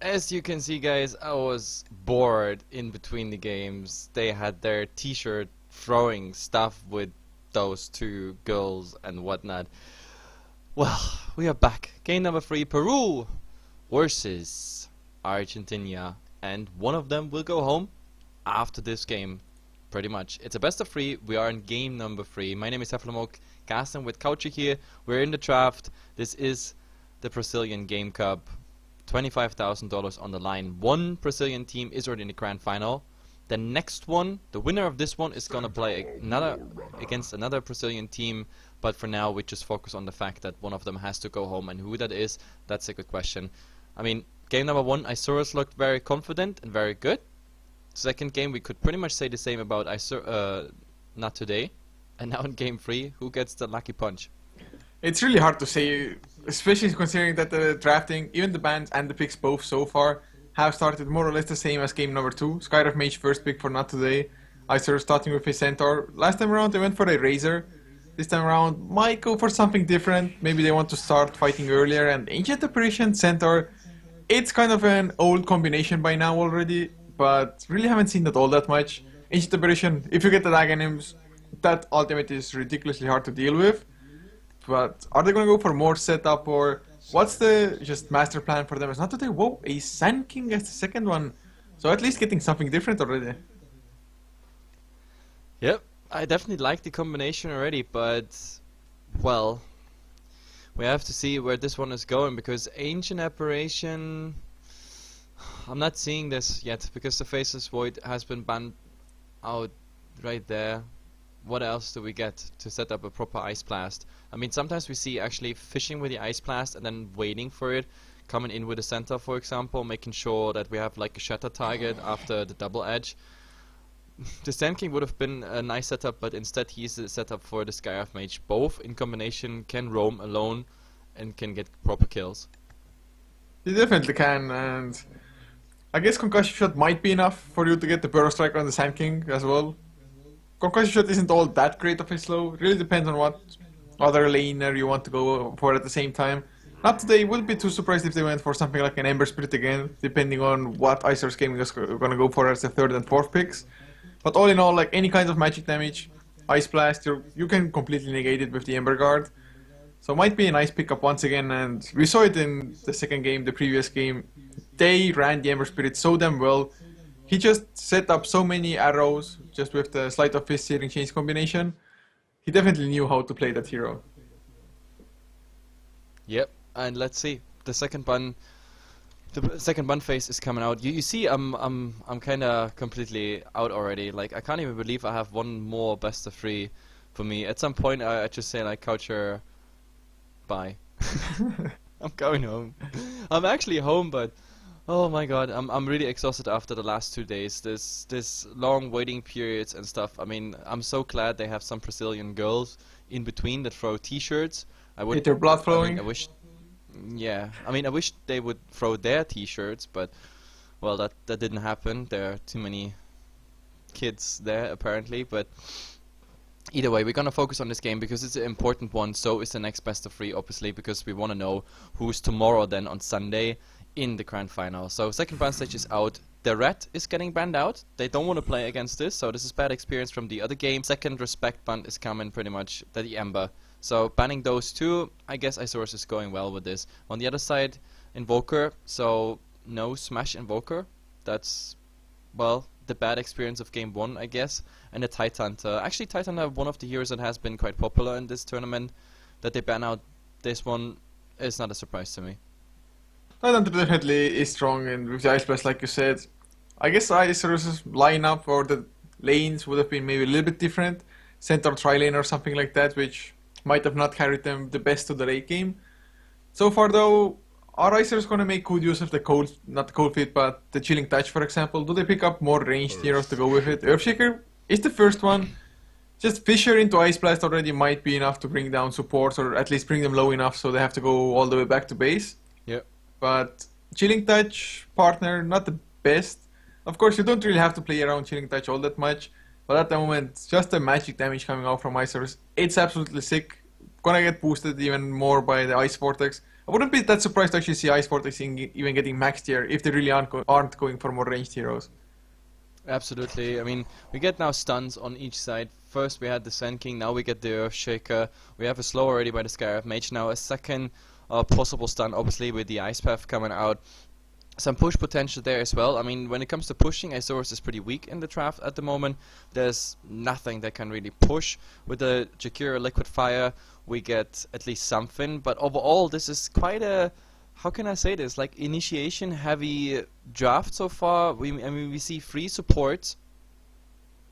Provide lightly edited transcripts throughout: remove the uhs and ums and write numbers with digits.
as you can see, guys, I was bored in between the games. They had their t-shirt throwing stuff with those two girls and whatnot. Well, we are back. Game number 3, Peru versus Argentina. And one of them will go home after this game. Pretty much. It's a best of 3. We are in game number 3. My name is HeflaTV, casting with Couchy here. We're in the draft. This is the Brazilian Game Cup. $25,000 on the line. One Brazilian team is already in the grand final. The next one, the winner of this one, is gonna play against another Brazilian team. But for now, we just focus on the fact that one of them has to go home, and who that is, that's a good question. I mean, game number 1, Isurus looked very confident and very good. Second game, we could pretty much say the same about not today. And now in game 3, who gets the lucky punch? It's really hard to say, especially considering that the drafting, even the bans and the picks both so far, have started more or less the same as game number 2. Skyriff Mage first pick for not today. Isurus starting with his Centaur. Last time around they went for a Razor. This time around might go for something different. Maybe they want to start fighting earlier. And Ancient Apparition, Centaur, it's kind of an old combination by now already, but really haven't seen that all that much. Ancient Apparition, if you get the Daganims, that ultimate is ridiculously hard to deal with. But are they going to go for more setup, or what's the just master plan for them? It's not that they whoa, a Sand King as the second one. So at least getting something different already. Yep, I definitely like the combination already, but well, we have to see where this one is going, because Ancient Apparition, I'm not seeing this yet because the Faceless Void has been banned out right there. What else do we get to set up a proper Ice Blast? I mean, sometimes we see actually fishing with the Ice Blast and then waiting for it, coming in with a Centaur, for example, making sure that we have like a shatter target after the double edge. The Sand King would have been a nice setup, but instead he's a setup for the Skyriff Mage. Both in combination can roam alone and can get proper kills. You definitely can, and I guess Concussion Shot might be enough for you to get the Burrow Striker on the Sand King as well. Concussion Shot isn't all that great of a slow. It really depends on what other laner you want to go for at the same time. Not today. Wouldn't be too surprised if they went for something like an Ember Spirit again, depending on what Isurus Gaming is going to go for as the 3rd and 4th picks. But all in all, like any kind of magic damage, Ice Blast, you can completely negate it with the Ember Guard. So might be a nice pickup once again, and we saw it in the second game, the previous game. They ran the Ember Spirit so damn well. He just set up so many arrows just with the Sleight of Fist Searing Chains combination. He definitely knew how to play that hero. Yep, and let's see. The second bun phase is coming out. You see, I'm kind of completely out already. Like, I can't even believe I have one more best of 3 for me. At some point, I just say like, Coucher, bye. I'm going home. I'm actually home, but oh my god, I'm really exhausted after the last 2 days. This long waiting periods and stuff. I mean, I'm so glad they have some Brazilian girls in between that throw t-shirts. I would. Get their blood flowing. I mean, I wish. Yeah, I mean, I wish they would throw their t-shirts, but well, that didn't happen. There are too many kids there apparently. But either way, we're gonna focus on this game because it's an important one. So is the next best of 3, obviously, because we want to know who's tomorrow then on Sunday in the grand final. So second ban stage is out. The red is getting banned out. They don't want to play against this, so this is bad experience from the other game. Second respect ban is coming pretty much, the Ember. So banning those two, I guess Isurus is going well with this. On the other side, Invoker, so no Smash Invoker. That's, well, the bad experience of game 1, I guess. And the Titan. Actually, Titan are one of the heroes that has been quite popular in this tournament. That they ban out this one is not a surprise to me. Titan definitely is strong, and with the Ice Blast, like you said, I guess Isurus' lineup or the lanes would have been maybe a little bit different. Centaur tri-lane or something like that, which might have not carried them the best to the late game. So far though, are Isurus going to make good use of the cold, not the cold feet, but the Chilling Touch, for example? Do they pick up more ranged heroes to go with it? Earthshaker is the first one. Just Fissure into Ice Blast already might be enough to bring down supports, or at least bring them low enough so they have to go all the way back to base. Yep. But Chilling Touch, partner, not the best. Of course, you don't really have to play around Chilling Touch all that much. But at the moment, just the magic damage coming out from Isurus, it's absolutely sick. Gonna get boosted even more by the Ice Vortex. I wouldn't be that surprised to actually see Ice Vortex even getting maxed here if they really aren't going for more ranged heroes. Absolutely. I mean, we get now stuns on each side. First we had the Sand King, now we get the Earthshaker. We have a slow already by the Scarab Mage. Now a second possible stun, obviously, with the Ice Path coming out. Some push potential there as well. I mean, when it comes to pushing, Isurus is pretty weak in the draft at the moment. There's nothing that can really push. With the Jakira Liquid Fire, we get at least something. But overall, this is quite a, how can I say this, like initiation heavy draft so far. I mean, we see 3 supports,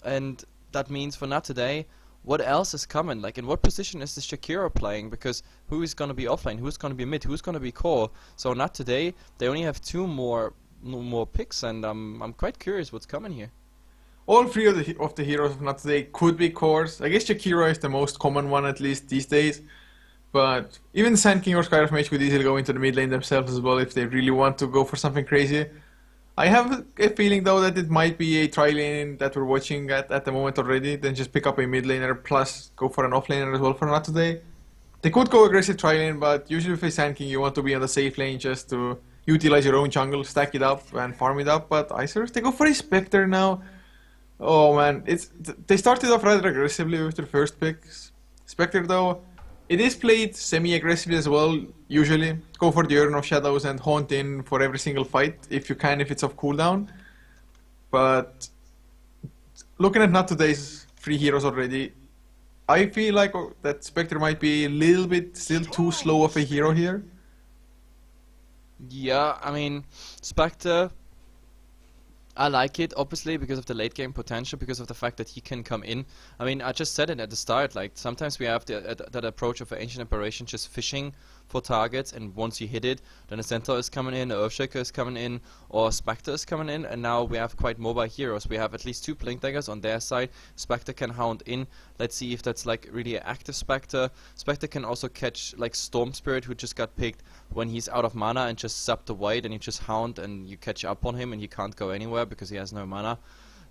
and that means for not today, what else is coming? Like, in what position is the Shakira playing? Because who is going to be offline? Who's going to be mid? Who's going to be core? So not today. They only have 2 more picks, and I'm quite curious what's coming here. All 3 of the heroes of not today could be cores. I guess Shakira is the most common one, at least these days. But even Sand King or Scarab Mage could easily go into the mid lane themselves as well if they really want to go for something crazy. I have a feeling though that it might be a tri lane that we're watching at the moment already, then just pick up a mid laner plus go for an off laner as well for not today. They could go aggressive tri lane, but usually with a Sand King you want to be on the safe lane just to utilize your own jungle, stack it up and farm it up. But Isurus, they go for a Spectre now. Oh man, they started off rather aggressively with their first picks. Spectre though, it is played semi-aggressively as well, usually. Go for the Urn of Shadows and haunt in for every single fight, if you can, if it's off cooldown. But looking at not today's 3 heroes already, I feel like that Spectre might be a little bit still too slow of a hero here. Yeah, I mean, Spectre, I like it, obviously, because of the late game potential, because of the fact that he can come in. I mean, I just said it at the start, like, sometimes we have that approach of an Ancient Apparition, just fishing for targets, and once you hit it, then a Centaur is coming in, a Earthshaker is coming in, or Spectre is coming in, and now we have quite mobile heroes. We have at least 2 Blink Daggers on their side. Spectre can hound in. Let's see if that's, like, really an active Spectre. Spectre can also catch, like, Storm Spirit, who just got picked when he's out of mana, and just sub the white, and you just hound, and you catch up on him, and he can't go anywhere because he has no mana.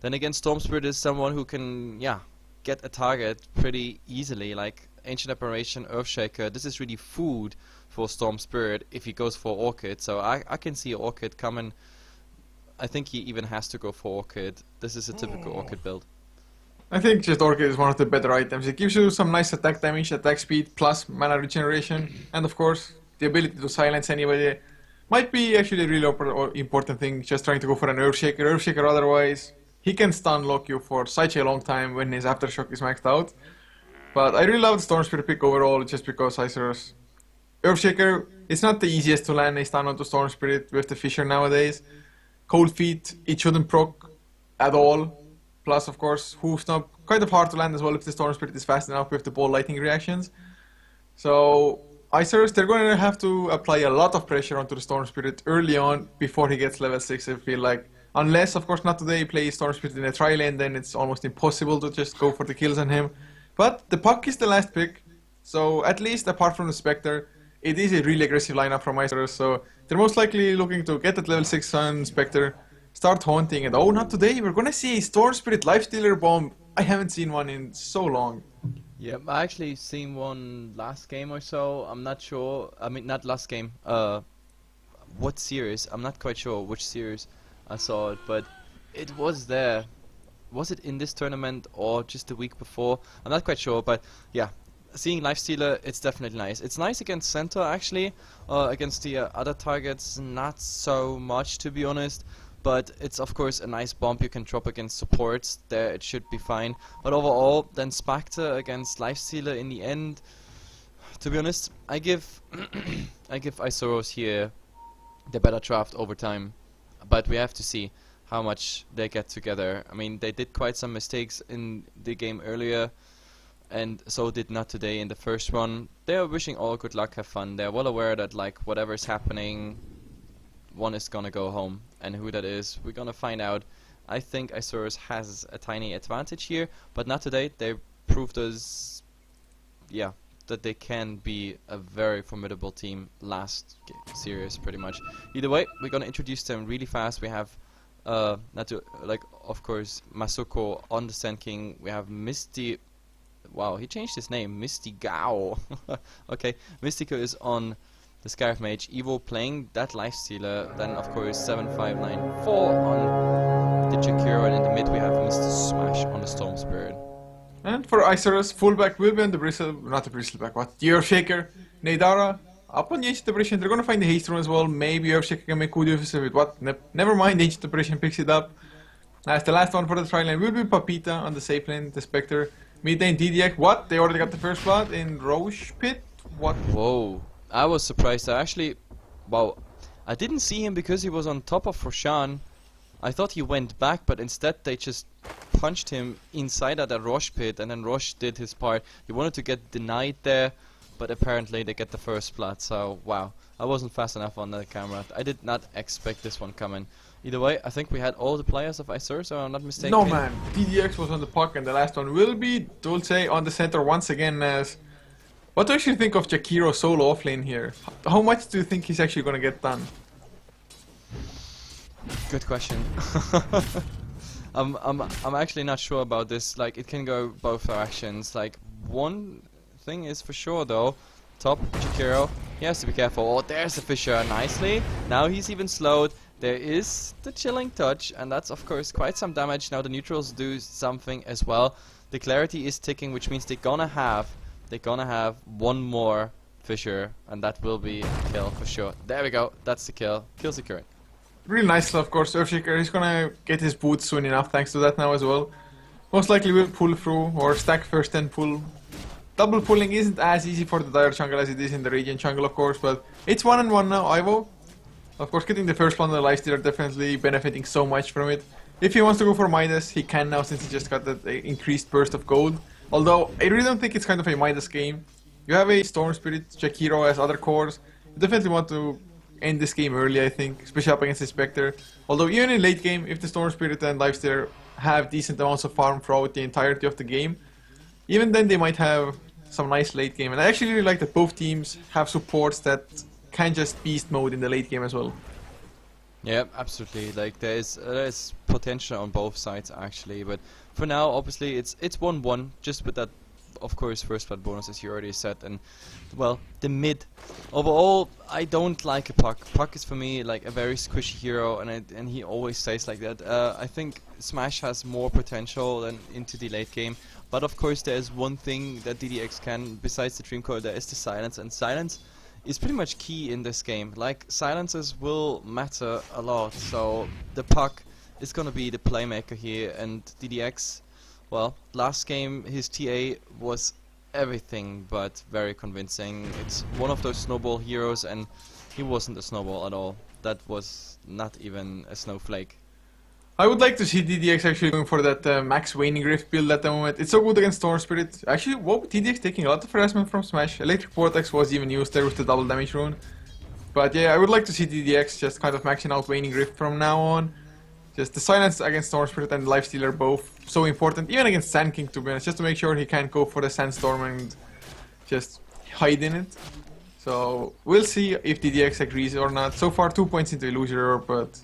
Then again, Storm Spirit is someone who can, yeah, get a target pretty easily, like Ancient Apparition, Earthshaker. This is really food for Storm Spirit if he goes for Orchid, so I can see Orchid coming. I think he even has to go for Orchid. This is a typical Orchid build. I think just Orchid is one of the better items. It gives you some nice attack damage, attack speed, plus mana regeneration, and of course, the ability to silence anybody. Might be actually a really important thing, just trying to go for an Earthshaker. Earthshaker otherwise, he can stun lock you for such a long time when his Aftershock is maxed out. But I really love the Storm Spirit pick overall, just because Isurus. Earthshaker, it's not the easiest to land a stun onto Storm Spirit with the Fisher nowadays. Cold Feet, it shouldn't proc at all. Plus, of course, Hoof Stomp, kind of hard to land as well if the Storm Spirit is fast enough with the ball lightning reactions. So, Isurus, they're going to have to apply a lot of pressure onto the Storm Spirit early on before he gets level 6, I feel like. Unless, of course, not today he plays Storm Spirit in a tri lane, then it's almost impossible to just go for the kills on him. But the Puck is the last pick, so at least apart from the Spectre, it is a really aggressive lineup from Isurus, so they're most likely looking to get that level 6 on Spectre, start haunting, and oh, not today, we're gonna see a Storm Spirit Lifestealer bomb. I haven't seen one in so long. Yeah, I actually seen one last game or so. I'm not sure. I mean, not last game. What series? I'm not quite sure which series I saw it, but it was there. Was it in this tournament or just the week before? I'm not quite sure, but yeah, seeing Lifestealer, it's definitely nice. It's nice against Centaur, actually. Against the other targets, not so much, to be honest. But it's, of course, a nice bump you can drop against supports. There, it should be fine. But overall, then Spectre against Lifestealer in the end. To be honest, I give I give Isurus here the better draft over time. But we have to see how much they get together. I mean, they did quite some mistakes in the game earlier, and so did not today in the first one. They are wishing all good luck, have fun. They're well aware that, like, whatever's happening, one is gonna go home, and who that is, we're gonna find out. I think Isurus has a tiny advantage here, but not today. They proved us, yeah, that they can be a very formidable team last series, pretty much. Either way, we're gonna introduce them really fast. We have not to, like, of course, Masuko on the Sand King. We have Misty. Wow, he changed his name, Misty Gao. Okay, Mystico is on the Scarf Mage. Evo playing that Lifestealer. Then, of course, 7594 on the Jakiro. And in the mid, we have Mr. Smash on the Storm Spirit. And for Isurus, fullback will be on the not the Bristleback, what? The Earthshaker, Neidara, up on the Ancient Operation. They're gonna find the Haste Rune as well. Maybe Earthshaker can make good use of it. What? Never mind, the Ancient Operation picks it up. As the last one for the tri lane will be Papita on the safe lane, the Spectre. Mid lane DDX, what? They already got the first blood in Roche Pit? What? Whoa, I was surprised. Wow, I didn't see him because he was on top of Roshan. I thought he went back, but instead they just punched him inside at a Roche Pit, and then Roche did his part. He wanted to get denied there, but apparently they get the first blood, so wow. I wasn't fast enough on the camera. I did not expect this one coming. Either way, I think we had all the players of Isurus, so I'm not mistaken. No man, DDX was on the puck, and the last one will be Dulce on the center once again. As what do you actually think of Jakiro solo offlane here? How much do you think he's actually gonna get done? Good question. I'm actually not sure about this. Like, it can go both directions. Like, one thing is for sure though, top Jakiro, he has to be careful. Oh, there's the Fisher nicely. Now he's even slowed. There is the Chilling Touch, and that's of course quite some damage. Now the neutrals do something as well. The Clarity is ticking, which means they're gonna have one more Fisher, and that will be a kill for sure. There we go. That's the kill. Kill secured. Really nicely, of course, Earthshaker. He's gonna get his boots soon enough, thanks to that now as well. Most likely will pull through, or stack first then pull. Double pulling isn't as easy for the Dire jungle as it is in the Radiant jungle, of course, but it's 1-on-1 now, Ivo. Of course, getting the first one on the Lifestealer, definitely benefiting so much from it. If he wants to go for Midas, he can now, since he just got that increased burst of gold. Although, I really don't think it's kind of a Midas game. You have a Storm Spirit, Jakiro as other cores. You definitely want to end this game early, I think, especially up against the Spectre. Although, even in late game, if the Storm Spirit and Lifestealer have decent amounts of farm throughout the entirety of the game, even then they might have some nice late game. And I actually really like that both teams have supports that can just beast mode in the late game as well. Yeah, absolutely. Like there is potential on both sides actually, but for now, obviously, it's 1-1, just with that, of course, first blood bonus as you already said, and well, the mid. Overall, I don't like a Puck. Puck is for me like a very squishy hero, and he always stays like that. I think Smash has more potential than into the late game, but of course, there is one thing that DDX can besides the Dream Core. There is the silence, and silence is pretty much key in this game. Like, silences will matter a lot, so the Puck is gonna be the playmaker here, and DDX, well, last game his TA was everything but very convincing. It's one of those snowball heroes, and he wasn't a snowball at all. That was not even a snowflake. I would like to see DDX actually going for that max Waning Rift build at the moment. It's so good against Storm Spirit. Actually, whoa, DDX taking a lot of harassment from Smash. Electric Vortex was even used there with the double damage rune. But yeah, I would like to see DDX just kind of maxing out Waning Rift from now on. Just the silence against Storm Spirit and Lifestealer both so important, even against Sand King to be honest, just to make sure he can't go for the Sandstorm and just hide in it. So we'll see if DDX agrees or not. So far 2 points into Illusory, but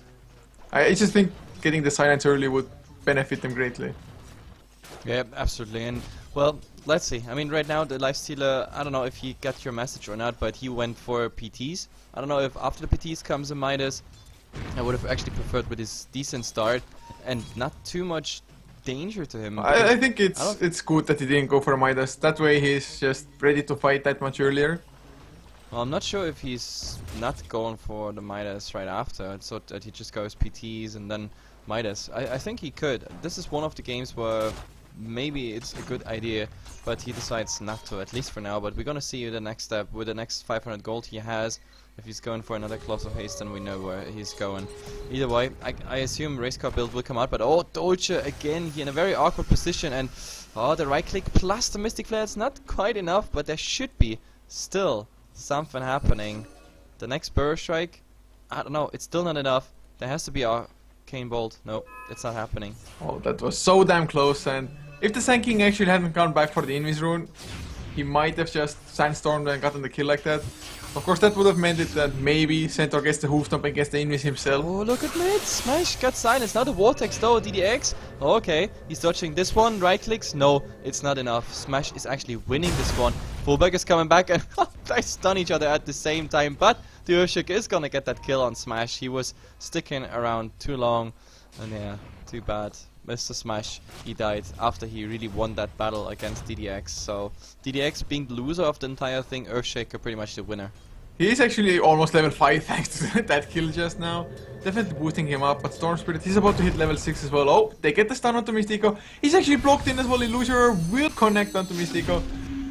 I just think getting the silence early would benefit them greatly. Yeah, absolutely. And well, let's see. I mean, right now the Lifestealer, I don't know if he got your message or not, but he went for PTs. I don't know if after the PTs comes a Midas. I would have actually preferred with his decent start and not too much danger to him. I think it's good that he didn't go for a Midas. That way he's just ready to fight that much earlier. Well, I'm not sure if he's not going for the Midas right after, so that he just goes PTs and then Midas. I think he could. This is one of the games where maybe it's a good idea, but he decides not to, at least for now. But we're gonna see the next step with the next 500 gold he has. If he's going for another Colossal Haste, then we know where he's going. Either way, I assume race car build will come out, but oh, Dolce again, he in a very awkward position, and oh, the right click plus the Mystic Flare, it's not quite enough, but there should be still something happening. The next Burrow Strike, I don't know, it's still not enough. There has to be Arcane Bolt. No, it's not happening. Oh, that was so damn close, and if the Sand King actually hadn't gone back for the Invis rune, he might have just sandstormed and gotten the kill like that. Of course, that would have meant it that maybe Centaur gets the hoof stomp and gets the invis himself. Oh, look at mid. Smash got silenced. Now the Vortex though, DDX. Oh, okay, he's dodging this one. Right clicks. No, it's not enough. Smash is actually winning this one. Fullback is coming back and they stun each other at the same time. But the Urshik is gonna get that kill on Smash. He was sticking around too long. And yeah, too bad. Mr. Smash, he died after he really won that battle against DDX. So DDX being the loser of the entire thing, Earthshaker pretty much the winner. He is actually almost level 5 thanks to that kill just now. Definitely boosting him up, but Storm Spirit, he's about to hit level 6 as well. Oh, they get the stun onto Mystico. He's actually blocked in as well. Illusorer will connect onto Mystico.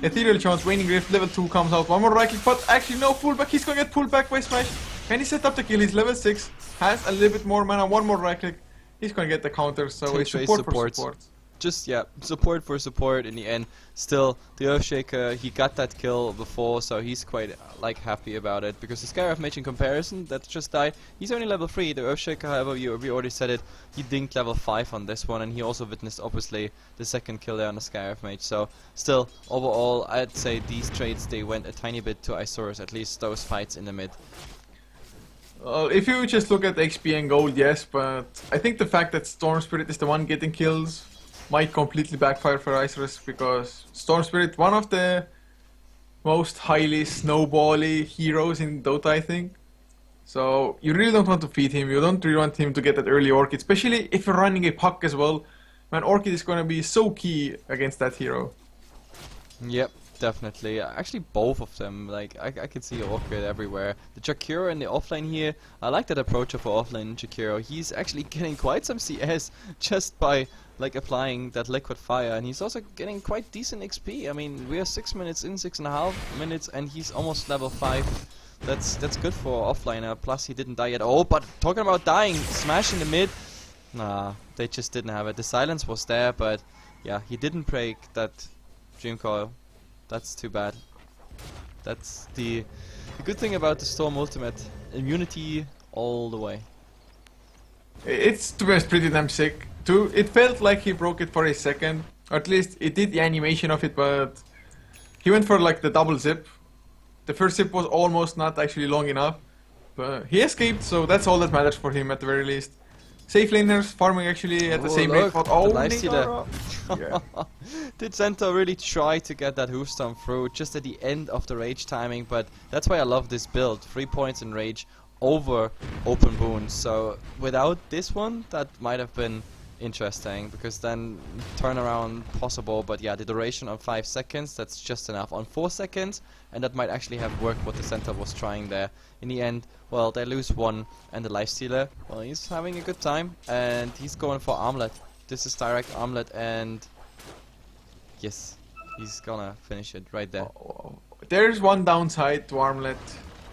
Ethereal Chance, Waning Rift, level 2 comes out. One more right click, but actually no fullback. He's gonna get pulled back by Smash. Can he set up the kill? He's level 6, has a little bit more mana, one more right click. He's gonna get the counter, so it's support for support. Just, yeah, support for support in the end. Still, the Earthshaker, he got that kill before, so he's quite, like, happy about it. Because the Scarab Mage in comparison, that just died, he's only level 3. The Earthshaker, however, we already said it, he dinked level 5 on this one, and he also witnessed, obviously, the second kill there on the Scarab Mage. So, still, overall, I'd say these trades, they went a tiny bit to Isurus, at least those fights in the mid. If you just look at XP and gold, yes, but I think the fact that Storm Spirit is the one getting kills might completely backfire for Isurus, because Storm Spirit, one of the most highly snowbally heroes in Dota, I think. So you really don't want to feed him, you don't really want him to get that early Orchid, especially if you're running a puck as well. Man, Orchid is going to be so key against that hero. Yep. Definitely. Actually, both of them. Like, I can see Orchid everywhere. The Jakiro in the offlane here, I like that approach of offlane Jakiro. He's actually getting quite some CS just by, like, applying that liquid fire. And he's also getting quite decent XP. I mean, we are 6 minutes in, 6.5 minutes, and he's almost level 5. That's good for offlaner. Plus, he didn't die yet. Oh, but talking about dying, Smash in the mid. Nah, they just didn't have it. The silence was there, but yeah, he didn't break that Dream Coil. That's too bad. That's the good thing about the Storm Ultimate. Immunity all the way. It's, to be honest, pretty damn sick. It felt like he broke it for a second. Or at least it did the animation of it, but he went for like the double zip. The first zip was almost not actually long enough. But he escaped, so that's all that matters for him at the very least. Safe laners farming actually at the same rate. Oh, yeah. Did Centaur really try to get that hoof stomp through just at the end of the rage timing? But that's why I love this build. 3 points in rage over open boons. So without this one, that might have been interesting, because then turnaround possible. But yeah, the duration on 5 seconds, that's just enough. On 4 seconds, and that might actually have worked what the Centaur was trying there. In the end, well, they lose 1, and the Lifestealer, well, he's having a good time, and he's going for Armlet. This is direct Armlet, and yes, he's gonna finish it right there. There's one downside to Armlet.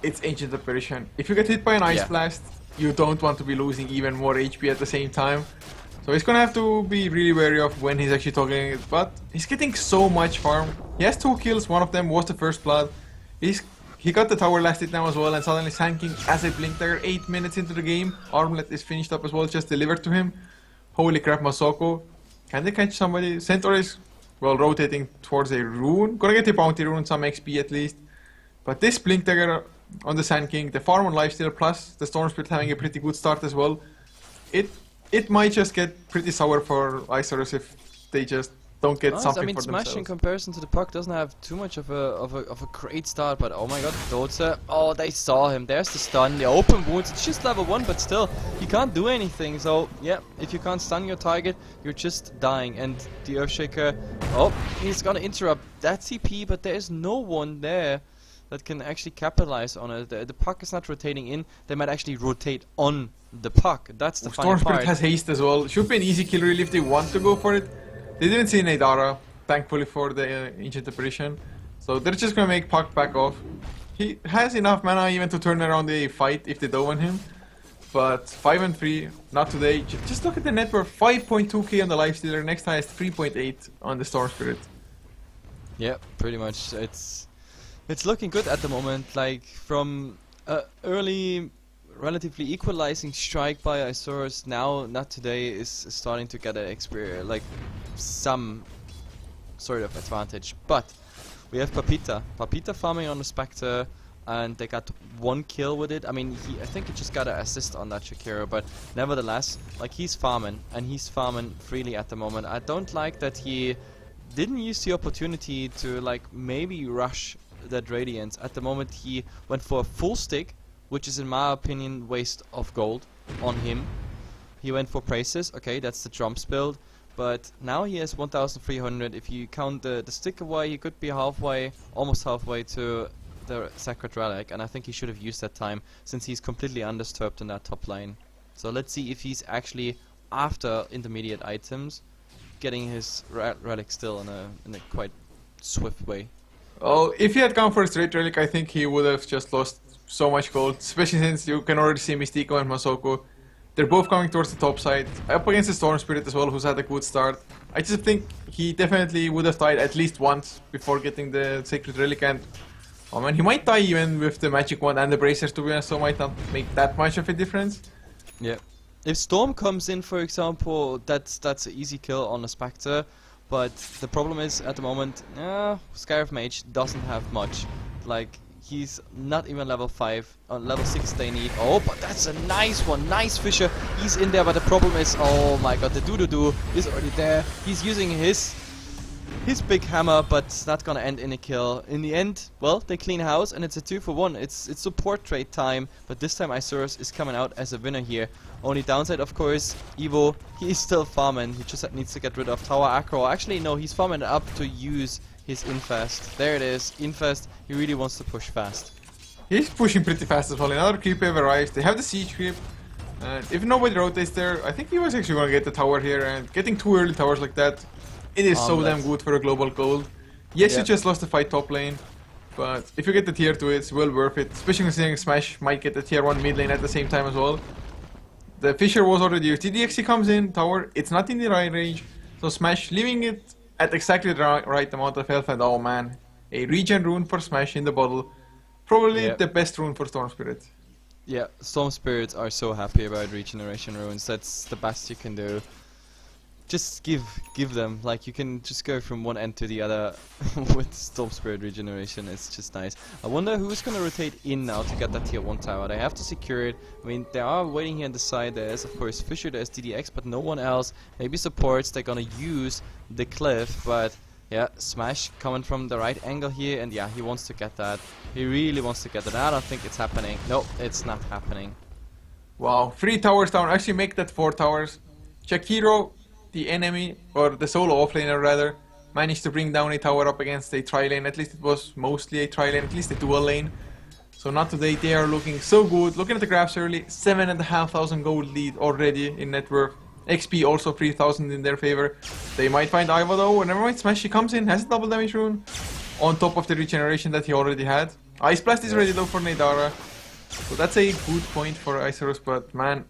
It's Ancient Apparition. If you get hit by an Ice Blast, you don't want to be losing even more HP at the same time. So he's gonna have to be really wary of when he's actually targeting it, but he's getting so much farm. He has 2 kills, one of them was the first blood. He got the tower last hit now as well, and suddenly Sand King as a blink dagger 8 minutes into the game. Armlet is finished up as well, just delivered to him. Holy crap, Masoko. Can they catch somebody? Centaur is, well, rotating towards a rune. Gonna get a bounty rune, some XP at least. But this blink dagger on the Sand King, the farm on Lifesteal, plus the Storm Spirit having a pretty good start as well. It might just get pretty sour for Isurus if they just don't get something I mean, for Smash themselves. in comparison to the puck doesn't have too much of a great start, but oh my god, Dota, oh, they saw him. There's the stun, the open wounds. It's just level 1, but still, he can't do anything. So yeah, if you can't stun your target, you're just dying. And the Earthshaker, oh, he's gonna interrupt that CP, but there is no one there that can actually capitalize on it. The puck is not rotating in. They might actually rotate on the puck. That's the funny Storm Spirit part. has haste as well. Should be an easy kill really if they want to go for it. They didn't see Nadara, thankfully for the Ancient Apparition. So they're just gonna make puck back off. He has enough mana even to turn around the fight if they don't want him. But 5 and 3, not today. Just look at the net worth, 5.2k on the Lifestealer, next highest 3.8 on the Storm Spirit. Yeah, pretty much. It's looking good at the moment. Like from early, relatively equalizing strike by Isurus, now not today is starting to get an experience, like some sort of advantage. But we have Papita. Papita farming on the Spectre, and they got 1 kill with it. I mean, I think he just got an assist on that Shakira, but nevertheless, like, he's farming, and he's farming freely at the moment. I don't like that he didn't use the opportunity to, like, maybe rush that Radiance. At the moment, he went for a full stick, which is, in my opinion, waste of gold on him. He went for Praises. Okay, that's the Trumps build. But now he has 1,300. If you count the stick away, he could be halfway, almost halfway to the Sacred Relic. And I think he should have used that time, since he's completely undisturbed in that top lane. So let's see if he's actually, after intermediate items, getting his relic still in a quite swift way. Oh, if he had gone for a straight relic, I think he would have just lost so much gold, especially since you can already see Mystico and Masoko. They're both coming towards the top side, up against the Storm Spirit as well, who's had a good start. I just think he definitely would have died at least once before getting the Sacred Relic, and oh man, he might die even with the Magic Wand and the Bracers, to be honest, so might not make that much of a difference. Yeah. If Storm comes in, for example, that's an easy kill on the Spectre, but the problem is, at the moment, Scarif Mage doesn't have much. Like, he's not even level 5. On level 6 they need. Oh, but that's a nice one. Nice Fisher. He's in there, but the problem is, oh my god, the Doodoo is already there. He's using his big hammer, but it's not gonna end in a kill. In the end, well, they clean house, and it's a 2-for-1. It's support trade time, but this time Isurus is coming out as a winner here. Only downside, of course, Evo, he's still farming. He just needs to get rid of tower aggro. Actually, no, he's farming up to use his infest. There it is, infest. He really wants to push fast. He's pushing pretty fast as well. Another creep wave arrives. They have the siege creep. And if nobody rotates there, I think he was actually going to get the tower here. And getting 2 early towers like that, it is so damn good for a global gold. Yes, you just lost the fight top lane, but if you get the tier 2, it's well worth it. Especially considering Smash might get the tier 1 mid lane at the same time as well. The Fisher was already used. TDXC comes in, tower, it's not in the right range. So Smash leaving it at exactly the right amount of health, and oh man, a regen rune for Smash in the bottle. Probably the best rune for Storm Spirit. Yeah, Storm Spirits are so happy about regeneration runes. That's the best you can do. Just give them, like, you can just go from one end to the other with Storm Spirit regeneration. It's just nice. I wonder who's gonna rotate in now to get that tier 1 tower. They have to secure it. I mean, they are waiting here on the side. There's of course Fisher, there's DDX, but no one else. Maybe supports, they're gonna use the cliff, but yeah, Smash coming from the right angle here, and yeah, he wants to get that. He really wants to get that. I don't think it's happening. Nope, it's not happening. Wow, 3 towers down. Actually make that 4 towers. Shakiro, the enemy, or the solo offlaner rather, managed to bring down a tower up against a tri-lane. At least it was mostly a tri-lane, at least a dual lane. So not today, they are looking so good. Looking at the graphs early, 7,500 gold lead already in net worth. XP also 3,000 in their favor. They might find Ivo though, and never mind, Smash, he comes in, has a double damage rune, on top of the regeneration that he already had. Ice Blast is ready though for Nadara. So that's a good point for Isurus, but man,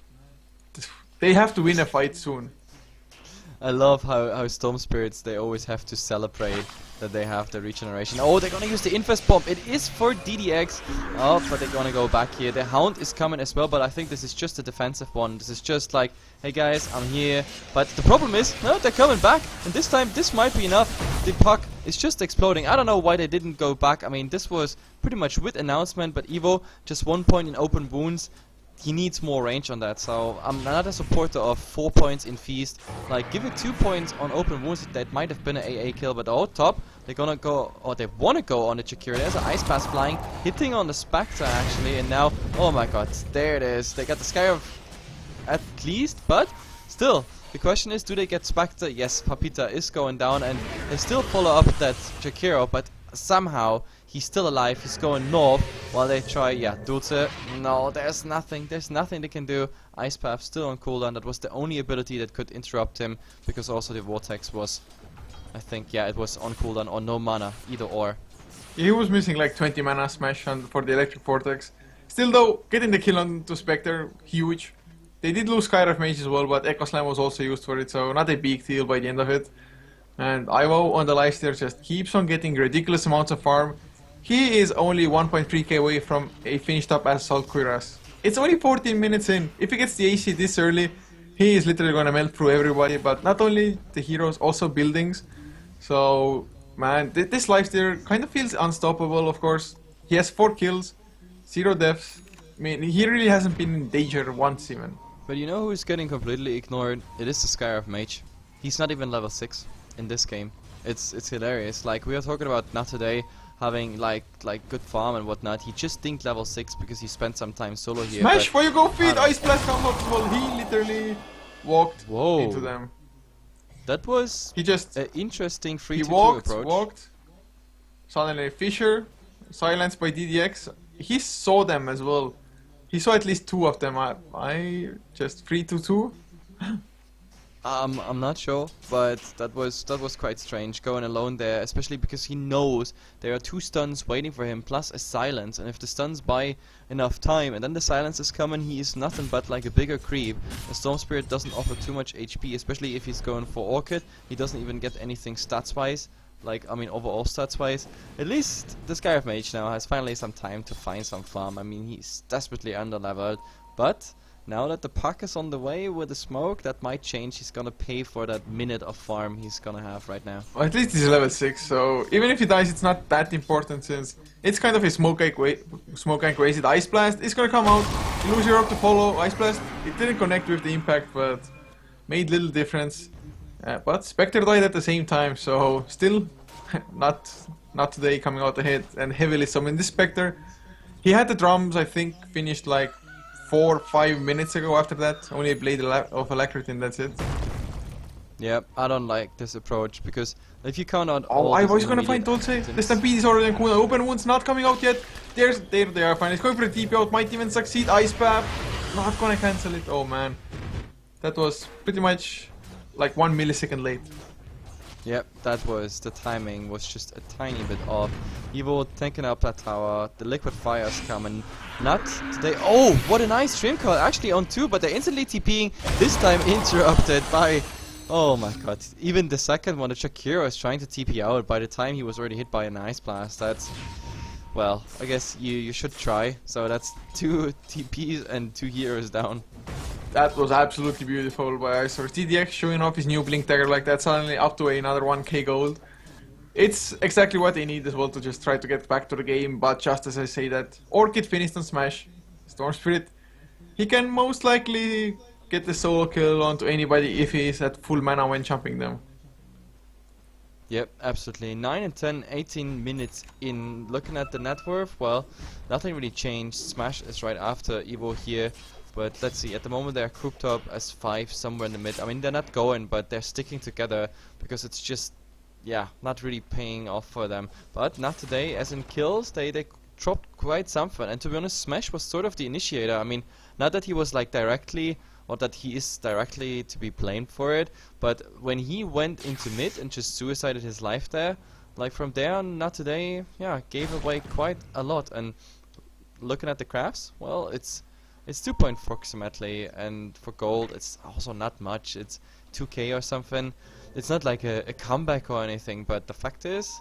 they have to win a fight soon. I love how Storm Spirits, they always have to celebrate that they have the regeneration. Oh, they're gonna use the Infest Bomb. It is for DDX. Oh, but they're gonna go back here. The Hound is coming as well, but I think this is just a defensive one. This is just like, hey guys, I'm here. But the problem is, no, they're coming back. And this time, this might be enough. The puck is just exploding. I don't know why they didn't go back. I mean, this was pretty much with announcement, but Evo, just 1 point in open wounds. He needs more range on that, so I'm not a supporter of 4 points in Feast. Like, giving 2 points on open wounds, that might have been an AA kill, but oh, top, they're gonna go, or they wanna go on the Chakira. There's an Ice Pass flying, hitting on the Spectre actually, and now, oh my god, there it is. They got the Skyrim at least, but still, the question is, do they get Spectre? Yes, Papita is going down, and they still follow up that Chakira, but somehow he's still alive. He's going north while they try, Dota. No, there's nothing they can do. Ice Path still on cooldown. That was the only ability that could interrupt him, because also the Vortex was, I think, it was on cooldown or no mana, either or. He was missing like 20 mana Smash for the Electric Vortex. Still though, getting the kill on to Spectre, huge. They did lose Skyrife Mage as well, but Echo Slam was also used for it, so not a big deal by the end of it. And Ivo on the lifesteal just keeps on getting ridiculous amounts of farm. He is only 1.3k away from a finished up as Salt Cuirass. It's only 14 minutes in. If he gets the AC this early, he is literally going to melt through everybody. But not only the heroes, also buildings. So Man, this lifestealer kind of feels unstoppable, of course. He has 4 kills, 0 deaths. I mean, he really hasn't been in danger once even. But you know who's getting completely ignored? It is the Skyriff Mage. He's not even level 6 in this game. It's hilarious. Like, we are talking about not today having like good farm and whatnot. He just dinked level 6 because he spent some time solo here. Smash for you go feed! Ice Blast comes out as well. He literally walked into them. That was he just an interesting 3-2-2 approach. approach. Walked. Suddenly Fisher, silenced by DDX. He saw them as well. He saw at least 2 of them. I just 3-2-2. I'm not sure, but that was quite strange going alone there, especially because he knows there are 2 stuns waiting for him plus a silence, and if the stuns buy enough time and then the silence is coming, he is nothing but like a bigger creep. The Storm Spirit doesn't offer too much HP, especially if he's going for Orchid. He doesn't even get anything stats wise, like I mean overall stats wise. At least the Skyriff Mage now has finally some time to find some farm. I mean, he's desperately underleveled, but now that the puck is on the way with the smoke, that might change. He's gonna pay for that minute of farm he's gonna have right now. Well, at least he's level 6, so even if he dies, it's not that important since it's kind of a smoke gank wasted. Ice Blast is gonna come out. You lose your up to follow. Ice Blast, it didn't connect with the impact, but made little difference. But Spectre died at the same time, so still not today coming out ahead and heavily summoned this Spectre. He had the drums, I think, finished like 4 or 5 minutes ago. After that, only a blade of alacrity and that's it. Yep, I don't like this approach because if you count out oh, all I these was gonna find intermediate Dulce. The Stampede is already on Kuna. Open wounds not coming out yet. There they are. Finally, it's going for a TP out. Might even succeed. Ice Pap. Not gonna cancel it. Oh man, that was pretty much like 1 millisecond late. Yep, that was, the timing was just a tiny bit off. Evo tanking up that tower, the liquid fire's coming. Not today. Oh, what a nice stream call. Actually on 2, but they're instantly TPing. This time interrupted by, oh my god. Even the second one, the Shakira is trying to TP out. By the time he was already hit by an ice blast. That's, well, I guess you should try. So that's 2 TPs and 2 heroes down. That was absolutely beautiful by Isurus. DDX showing off his new Blink Dagger like that, suddenly up to another 1k gold. It's exactly what they need as well to just try to get back to the game, but just as I say that, Orchid finished on Smash. Storm Spirit, he can most likely get the solo kill onto anybody if he is at full mana when jumping them. Yep, absolutely. 9 and 10, 18 minutes in. Looking at the net worth, well, nothing really changed. Smash is right after Evo here. But let's see, at the moment they're grouped up as 5 somewhere in the mid. I mean, they're not going, but they're sticking together because it's just, yeah, not really paying off for them. But not today, as in kills, they dropped quite something. And to be honest, Smash was sort of the initiator. I mean, not that he was like directly, or that he is directly to be blamed for it, but when he went into mid and just suicided his life there, like from there on, not today, yeah, gave away quite a lot. And looking at the crafts, well, it's 2 approximately, and for gold it's also not much. It's 2k or something. It's not like a comeback or anything, but the fact is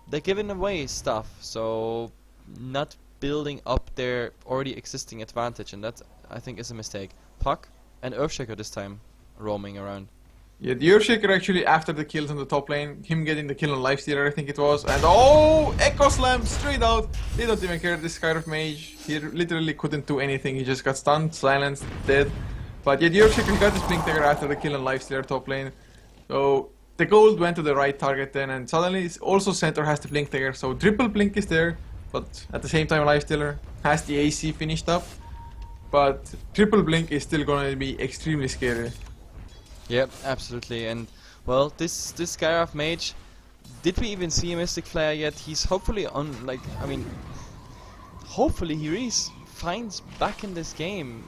they're giving away stuff, so not building up their already existing advantage, and that I think is a mistake. Puck and Earthshaker this time roaming around. Yeah, the Earthshaker actually after the kills on the top lane, him getting the kill on Lifestealer I think it was, and oh, Echo Slam straight out. They don't even care, this Skyriff Mage, he literally couldn't do anything, he just got stunned, silenced, dead. But yeah, the Earthshaker got his Blink Dagger after the kill on Lifestealer top lane. So the gold went to the right target then, and suddenly also Center has the Blink Dagger, so triple Blink is there, but at the same time Lifestealer has the AC finished up. But triple Blink is still gonna be extremely scary. Yep, absolutely. And well, this Skyriff Mage, did we even see a Mystic Flare yet? He's hopefully on, like, I mean, hopefully he really finds back in this game.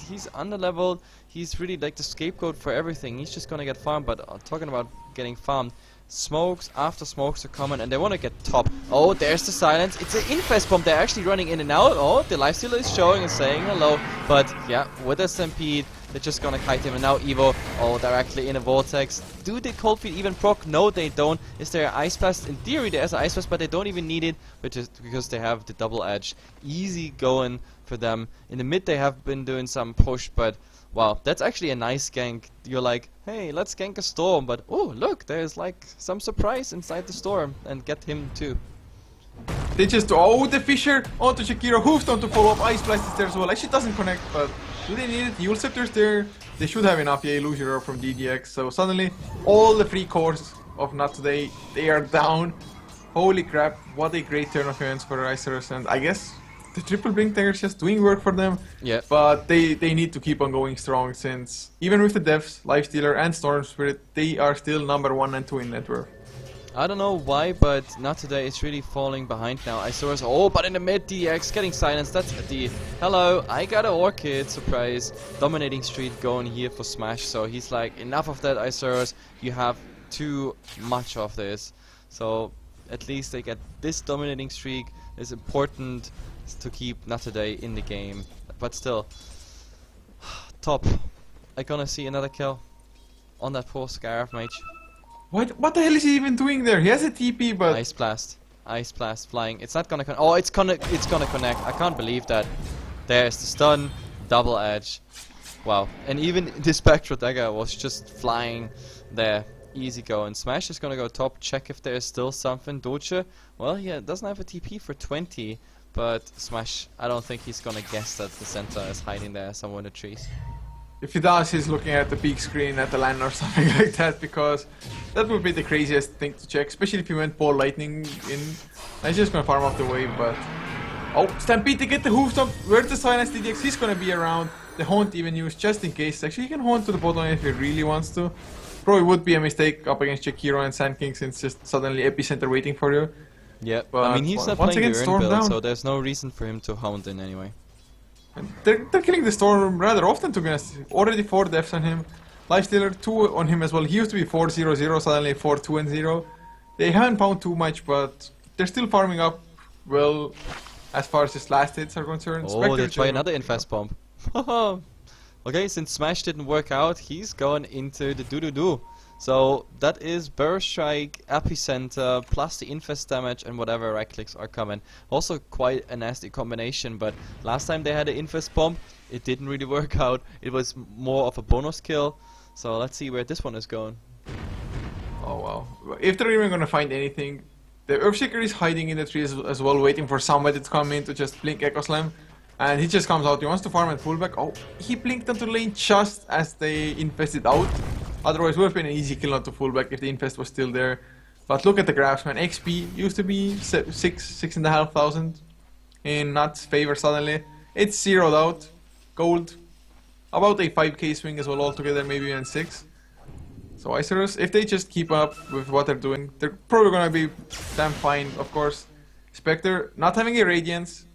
He's underleveled, he's really like the scapegoat for everything. He's just gonna get farmed, but talking about getting farmed, smokes after smokes are coming and they want to get top. Oh, there's the silence. It's an infest bomb. They're actually running in and out. Oh, the lifestealer is showing and saying hello. But yeah, with a stampede, they're just gonna kite him. And now Evo, oh, directly in a vortex. Do the cold feet even proc? No, they don't. Is there an ice blast? In theory, there's an ice blast, but they don't even need it, which is because they have the double edge. Easy going for them. In the mid, they have been doing some push, but Wow, that's actually a nice gank. You're like, hey, let's gank a storm, but oh, look, there's like some surprise inside the storm, and get him too. They just, oh, the Fisher onto Shakira, hooves on to follow up, Ice Blast is there as well. Actually doesn't connect, but do they need it? Yule Scepter's there. They should have enough, yeah, Illusionor from DDX. So suddenly, all the free cores of Not Today, they are down. Holy crap, what a great turn of events for Isurus, and I guess the triple blink there is just doing work for them. Yeah. But they need to keep on going strong, since even with the devs, Lifestealer and Storm Spirit, they are still number 1 and 2 in net worth. I don't know why, but Not Today is really falling behind now. Isurus, oh, but in the mid, DX getting silenced. That's the hello, I got an Orchid, surprise. Dominating streak going here for Smash, so he's like, enough of that, Isurus. You have too much of this. So at least they get this dominating streak. It's important to keep Not Today in the game, but still, top. I'm gonna see another kill on that poor Scarab Mage. What the hell is he even doing there? He has a TP, but Ice blast flying. It's not gonna oh, it's gonna connect. I can't believe that. There's the stun, double edge. Wow. And even the Spectral Dagger was just flying there. Easy go. And Smash is gonna go top, check if there's still something. Doja, well, yeah, doesn't have a TP for 20, but Smash, I don't think he's gonna guess that the center is hiding there somewhere in the trees. if he does, he's looking at the big screen at the LAN or something like that, because that would be the craziest thing to check, especially if he went Ball Lightning in. He's just gonna farm off the wave, but... Oh, Stampede to get the hoof stomp. Where's the Silence DDX? He's gonna be around. The Haunt even used just in case. Actually, he can Haunt to the bottom lane if he really wants to. Probably would be a mistake up against Jakiro and Sand King, since just suddenly Epicenter waiting for you. Yeah, But I mean, he's not once playing again, the Urn Storm build, down. so there's no reason for him to Hound in anyway. And they're killing the Storm rather often, to be honest. Already 4 deaths on him. Lifestealer 2 on him as well. He used to be 4-0-0, suddenly 4-2-0. They haven't found too much, but they're still farming up well as far as his last hits are concerned. Oh, Spectre they try too. another Infest Bomb. Okay, since Smash didn't work out, he's going into the doo-doo-doo. So that is Burst Strike, Epicenter, plus the Infest damage and whatever right clicks are coming. Also quite a nasty combination, but last time they had an Infest Bomb, it didn't really work out. It was more of a bonus kill. So let's see where this one is going. Oh wow. If they're even gonna find anything, the Earthshaker is hiding in the trees as well, waiting for somebody to come in to just blink Echo Slam. And he just comes out, he wants to farm and pull back. Oh, he blinked onto lane just as they infested out. Otherwise, it would have been an easy kill not to full back if the infest was still there. But look at the graphs, man. XP used to be 6,500 in Nut's favor suddenly. It's zeroed out. Gold. About a 5k swing as well altogether, maybe even 6. So Isurus, if they just keep up with what they're doing, they're probably gonna be damn fine, of course. Spectre, not having a Radiance,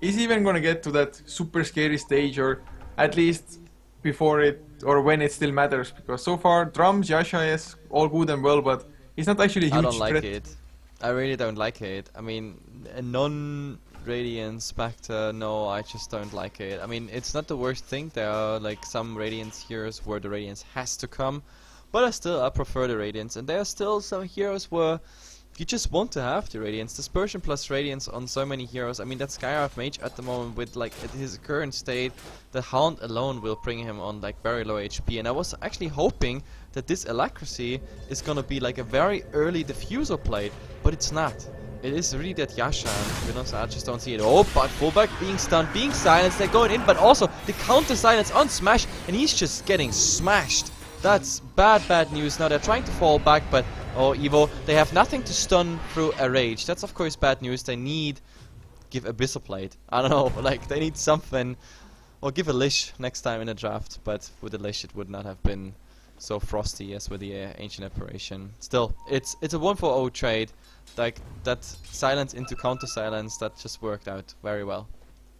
is even gonna get to that super scary stage, or at least before it, or when it still matters, because so far Drums, Yasha is all good and well, but he's not actually a huge I don't like threat. it. I really don't like it. I mean, a non-Radiant Spectre, no, I just don't like it. I mean, it's not the worst thing. There are like some Radiance heroes where the Radiance has to come, but I prefer the Radiance, and there are still some heroes where you just want to have the Radiance. Dispersion plus Radiance on so many heroes. I mean, that Skyrath Mage at the moment with like at his current state, the Hound alone will bring him on like very low HP. And I was actually hoping that this Alacrity is gonna be like a very early diffuser plate, but it's not. It is really that Yasha, and you know, so I just don't see it. Oh, but fullback being stunned, being silenced, they're going in, but also the counter silence on Smash, and he's just getting smashed. That's bad news. Now they're trying to fall back, but oh, Evo, they have nothing to stun through a rage. That's of course bad news. They need give Abyssal Plate. I don't know, like they need something, or give a Lish next time in a draft. But with a Lish, it would not have been so frosty as with the Ancient Apparition. Still, it's a 1-for-0 trade. Like that silence into counter silence, that just worked out very well.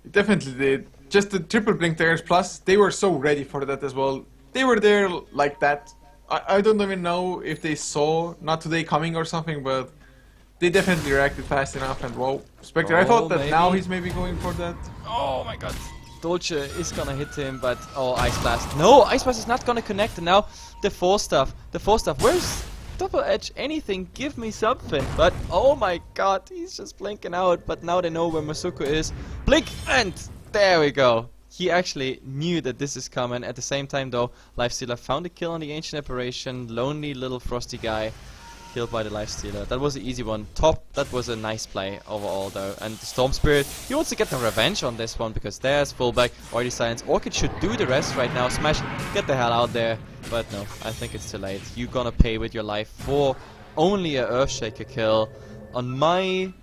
It definitely did. Just the triple blink daggers, plus they were so ready for that as well. They were there like that. I don't even know if they saw Not Today coming or something, but they definitely reacted fast enough. And whoa, Spectre, I thought that maybe. now he's maybe going for that. Oh my god. Dolce is gonna hit him, but oh, Ice Blast. No, Ice Blast is not gonna connect. And now the 4 stuff. Where's Double Edge? Anything? Give me something. But oh my god, he's just blinking out. But now they know where Masuko is. Blink, and there we go. he actually knew that this is coming. At the same time though, Lifestealer found a kill on the Ancient Apparition. Lonely little frosty guy killed by the Lifestealer. That was an easy one. Top, that was a nice play overall though. And the Storm Spirit, he wants to get the revenge on this one because there's fullback, already silenced. Orchid should do the rest right now. Smash, get the hell out there. But no, I think it's too late. You're gonna pay with your life for only a Earthshaker kill. On my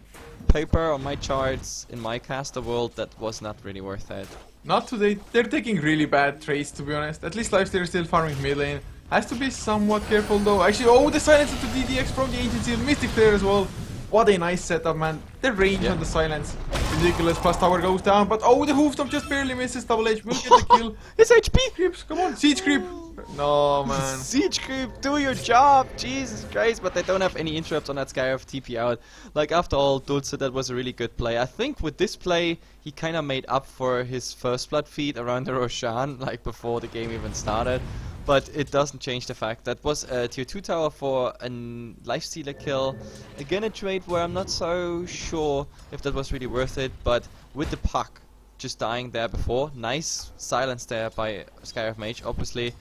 paper, on my charts, in my caster world, that was not really worth it. Not today. They're taking really bad trades, to be honest. At least Lifestealer is still farming mid lane. Has to be somewhat careful though. Actually, oh, the silence into DDX from the Ancient Seal. Mystic Flare as well. What a nice setup, man. The range on the silence. Ridiculous. Plus tower goes down. But oh, the Hoofstomp just barely misses. Double H will get the kill. His HP! Creeps, come on. Siege creep. No, man. Siege creep, do your job! Jesus Christ, but they don't have any interrupts on that Skyriff TP out. Like, after all, Dulce, that was a really good play. I think with this play, he kind of made up for his first blood feed around the Roshan, like before the game even started. But it doesn't change the fact that was a tier 2 tower for a Lifestealer kill. Again, a trade where I'm not so sure if that was really worth it, but with the puck just dying there before, nice silence there by Skyriff Mage, obviously.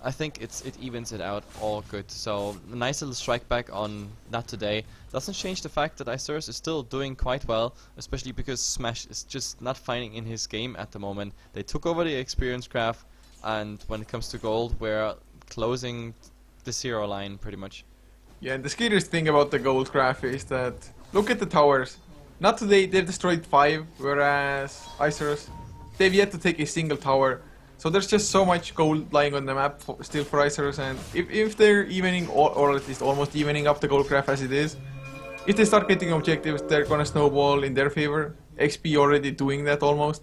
I think it evens it out all good. So a nice little strike back on not today. Doesn't change the fact that Isurus is still doing quite well, especially because Smash is just not finding in his game at the moment. They took over the experience graph, and when it comes to gold, we're closing the 0 line pretty much. Yeah, and the scariest thing about the gold graph is that look at the towers. Not today, they've destroyed 5, whereas Isurus, they've yet to take a single tower. So there's just so much gold lying on the map still for Isurus, and if they're evening, or at least almost evening up the gold graph as it is, if they start getting objectives, they're gonna snowball in their favor. XP already doing that almost.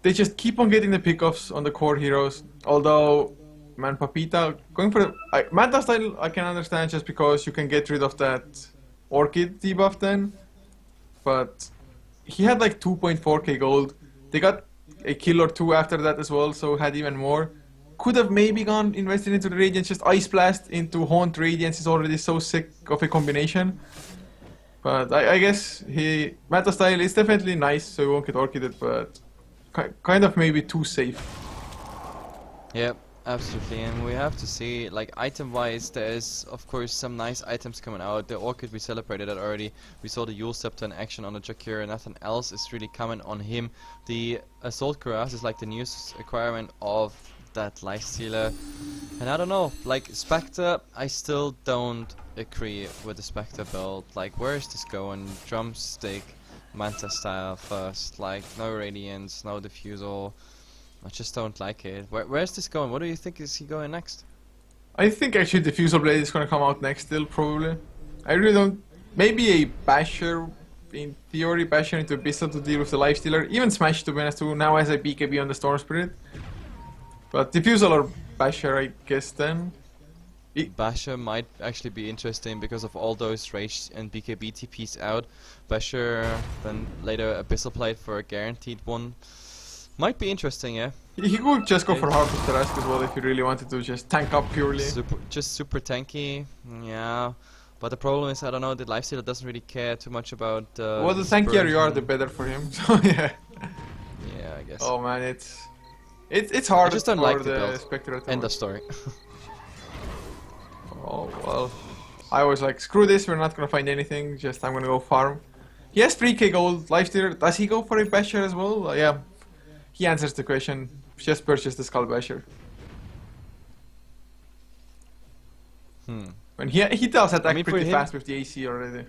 They just keep on getting the pickoffs on the core heroes, although, man, Papita, going for the... Manta style I can understand just because you can get rid of that Orchid debuff then, but he had like 2.4k gold. They got a kill or 2 after that as well, so had even more. Could have maybe gone invested into the Radiance, just Ice Blast into Haunt Radiance is already so sick of a combination. But I guess meta style is definitely nice, so he won't get Orchided, but kind of maybe too safe. Yep, absolutely, and we have to see, like, item-wise, there's of course some nice items coming out. The Orchid, we celebrated that already. We saw the Yule Scepter in action on the Jakir, nothing else is really coming on him. The Assault Cuirass is like the newest requirement of that Lifestealer. And I don't know, like, Spectre, I still don't agree with the Spectre build. Like, where is this going? Drumstick, Manta style first, like, no Radiance, no Diffusal. I just don't like it. Where's this going? What do you think is he going next? I think actually Diffusal Blade is gonna come out next still, probably. I really don't... Maybe a Basher, in theory, Basher into Abyssal to deal with the Lifestealer. Even Smash, to be honest, too, now has a BKB on the Storm Spirit. But Diffusal or Basher, I guess, then. Basher might actually be interesting because of all those Rage and BKB TPs out. Basher, then later Abyssal Blade for a guaranteed one. Might be interesting, yeah. He could just go for Heart of Tarrasque as well if he really wanted to just tank up purely. Just super tanky, yeah. But the problem is, I don't know, the Lifestealer doesn't really care too much about... well, the tankier you are, the better for him, so yeah. Yeah, I guess. Oh man, it's hard I just don't for like the the build. Spectre. End of story. Oh well. I was like, screw this, we're not gonna find anything, just I'm gonna go farm. He has 3k gold, Lifestealer, does he go for a Basher as well? Yeah. He answers the question. Just purchase the Skull Basher. When he does attack pretty fast with the AC already.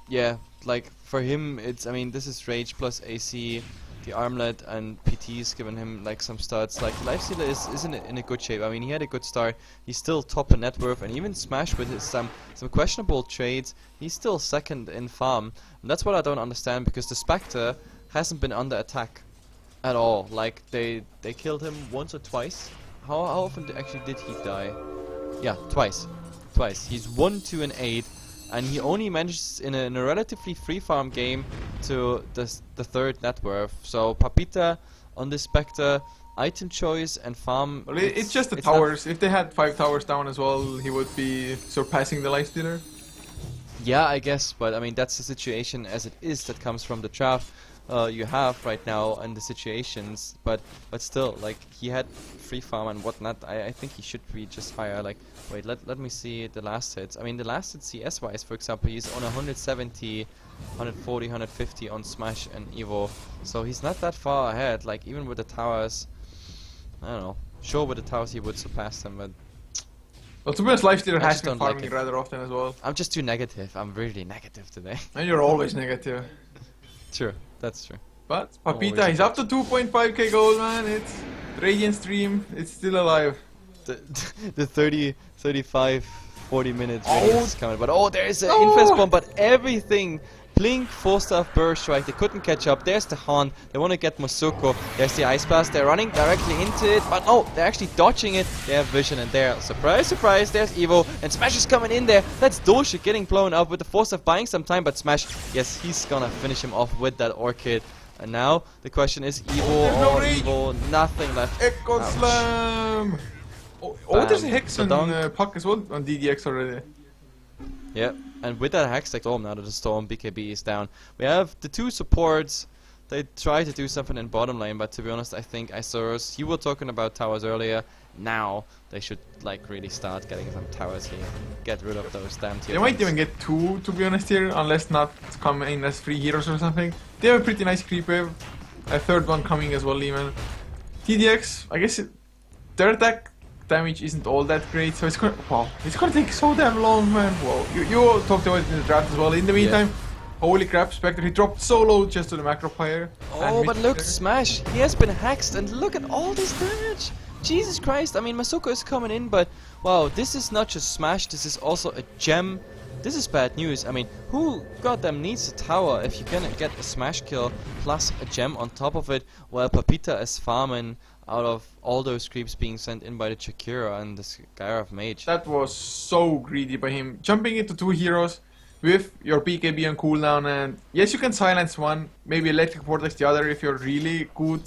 Yeah, like for him, it's, I mean, this is Rage plus AC, the Armlet, and PT's given him like some stats. Like Lifestealer isn't in a good shape. I mean, he had a good start. He's still top in net worth, and even Smash with his some questionable trades, he's still second in farm. And that's what I don't understand, because the Spectre hasn't been under attack at all. Like they killed him once or twice. How often actually did he die? Yeah, twice. He's 1, 2, and 8, and he only manages in a relatively free farm game to the third net worth. So Papita on this Spectre, item choice and farm. Well, it's just the towers. If they had 5 towers down as well, he would be surpassing the Lifestealer. Yeah, I guess, but I mean that's the situation as it is that comes from the draft. you have right now in the situations, but still, like, he had free farm and whatnot. I think he should be just higher. Like, wait, let me see the last hits. I mean, the last hit CS wise, for example, he's on 170, 140, 150 on Smash and Evo, so he's not that far ahead. Like, even with the towers, I don't know. Sure, with the towers he would surpass them, but Well, to be honest, Lifestealer I has just been don't like farming it. rather often as well. I'm just too negative. I'm really negative today. And you're always negative. True, that's true. But Always Papita, he's a up to 2.5k gold, man. It's the Radiant stream. It's still alive. The 30, 35, 40 minutes Oh. really is coming. But there's an Oh. infest bomb, but everything. Blink, 4-star burst strike, they couldn't catch up. There's the Han, they want to get Masuko. There's the Ice Blast, they're running directly into it, but no, they're actually dodging it. They have vision and there, surprise, surprise, there's Evo, and Smash is coming in there. That's Dosha getting blown up with the force of buying some time, but Smash, yes, he's gonna finish him off with that Orchid. And now, the question is Evo there's no or reach. Evo, nothing left. Echo Ouch. Slam! Oh, there's a Hex The on dunk. Puck as well, on DDX already. Yeah, and with that Hextech Storm now that the Storm BKB is down, we have the two supports. They try to do something in bottom lane, but to be honest, I think Isurus, you were talking about towers earlier. Now they should like really start getting some towers here. Get rid of those damn tier They might ones. even get two, to be honest, here, unless not come in as free heroes or something. They have a pretty nice creep wave. A third one coming as well, even. TDX, I guess their attack damage isn't all that great, so it's gonna take so damn long, man. Whoa, you talked about it in the draft as well. In the meantime, holy crap, Spectre, he dropped so low just to the macro fire. Oh, but look, Smash, he has been hexed, and look at all this damage. Jesus Christ, I mean, Masuko is coming in, but wow, this is not just Smash, this is also a gem. This is bad news. I mean, who goddamn needs a tower if you're gonna get a Smash kill plus a gem on top of it, while Papita is farming out of all those creeps being sent in by the Chakira and the Skyrath Mage. That was so greedy by him. Jumping into two heroes with your BKB on cooldown, and yes, you can silence one, maybe Electric Vortex the other if you're really good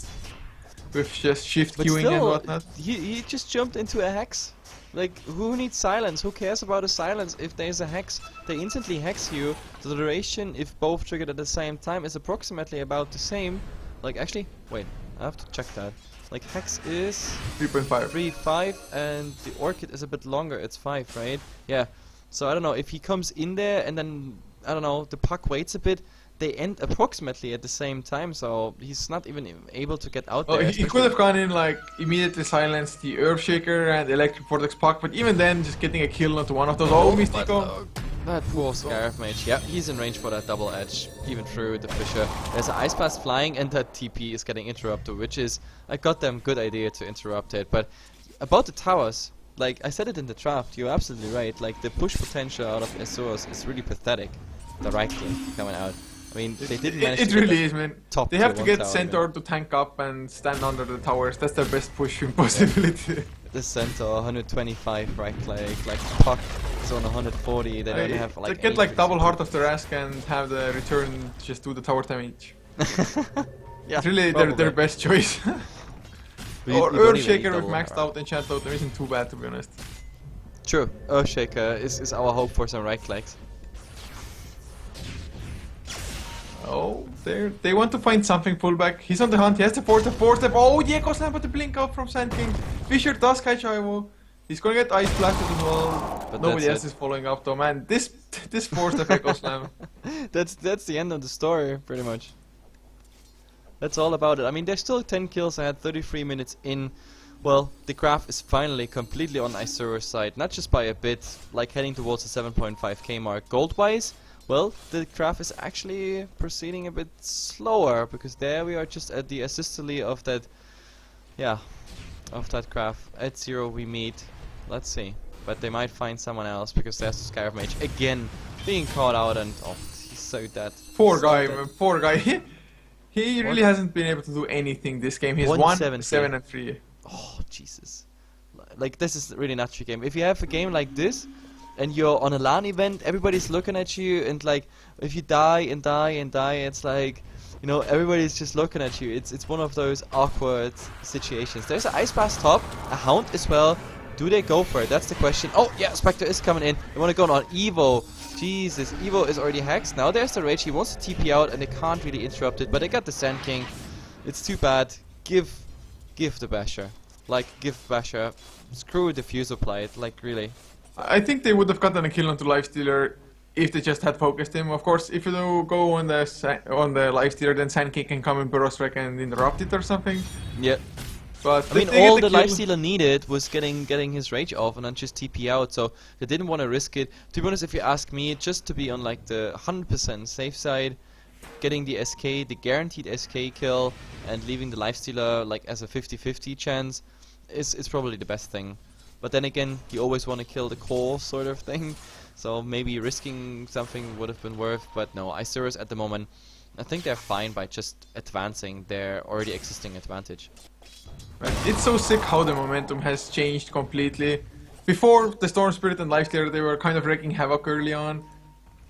with just shift But queuing and still, whatnot. he just jumped into a hex. Like, who needs silence? Who cares about a silence if there's a hex? They instantly hex you. The duration, if both triggered at the same time, is approximately about the same. Like, actually, wait, I have to check that. Like, hex is 3.5. 3-5, and the Orchid is a bit longer. It's 5, right? Yeah. So I don't know if he comes in there and then I don't know, the puck waits a bit. They end approximately at the same time, so he's not even able to get out Oh, there. he could have gone in like immediately silenced the Earthshaker and Electric Vortex puck, but even then, just getting a kill onto one of those. Oh, Mystico! That poor Skyrath Mage. Yeah, he's in range for that double edge, even through the Fissure. There's an Ice Blast flying, and that TP is getting interrupted, which is a goddamn good idea to interrupt it. But about the towers, like I said it in the draft, you're absolutely right. Like the push potential out of Isurus is really pathetic. The right click coming out. I mean, they didn't manage It to get really the is, man. top They have tier to one get tower Centaur to tank up and stand under the towers. That's their best pushing possibility. The Centaur 125 right click, like Puck is on 140. They don't have like. They get like 80%. double Heart of the Rask and have the return just do the tower damage. Yeah, It's really probably. their best choice. We- Or we don't even need Earthshaker with double maxed heart. out enchant totem isn't too bad, to be honest. True, Earthshaker is our hope for some right clicks. Oh, they want to find something pullback. He's on the hunt. He has the four step. Oh, the Echo Slam, but the blink out from Sand King. Fissure does catch Ivo. He's gonna get Ice Blasted as well. But Nobody that's else is following up though, man. This four step Echo Slam. That's the end of the story, pretty much. That's all about it. I mean, there's still 10 kills. I had 33 minutes in. Well, the graph is finally completely on Isurus' side, not just by a bit, like heading towards the 7.5k mark. Gold-wise, well, the graph is actually proceeding a bit slower, because there we are just at the asystole of that, yeah, of that graph. At 0 we meet. Let's see. But they might find someone else, because there's the Skyrath Mage again being caught out, and oh, he's so dead. Poor So guy, dead. man. Poor guy. He really hasn't been able to do anything this game. He's 170. 1-7 and 3. Oh, Jesus. Like, this is really not your game. If you have a game like this, and you're on a LAN event, everybody's looking at you, and like, if you die and die and die, it's like, you know, everybody's just looking at you. It's one of those awkward situations. There's an Ice Blast top, a Hound as well. Do they go for it? That's the question. Oh, yeah, Spectre is coming in. They want to go on Evo. Jesus, Evo is already hexed. Now there's the rage. He wants to TP out and they can't really interrupt it. But they got the Sand King. It's too bad. Give the Basher. Like, give Basher. Screw Diffuser Plight. Like, really. I think they would have gotten a kill onto Lifestealer if they just had focused him. Of course, if you do go on the Lifestealer, then Sand King can come and Burrow Strike and interrupt it or something. Yeah. But I mean, all the Lifestealer needed was getting his rage off and then just TP out, so they didn't want to risk it. To be honest, if you ask me, just to be on like the 100% safe side, getting the SK, the guaranteed SK kill, and leaving the Lifestealer like as a 50-50 chance is probably the best thing. But then again, you always want to kill the core sort of thing, so maybe risking something would have been worth. But no, Isurus at the moment, I think they're fine by just advancing their already existing advantage. Right. It's so sick how the momentum has changed completely. Before the Storm Spirit and Lifestealer, they were kind of wreaking havoc early on.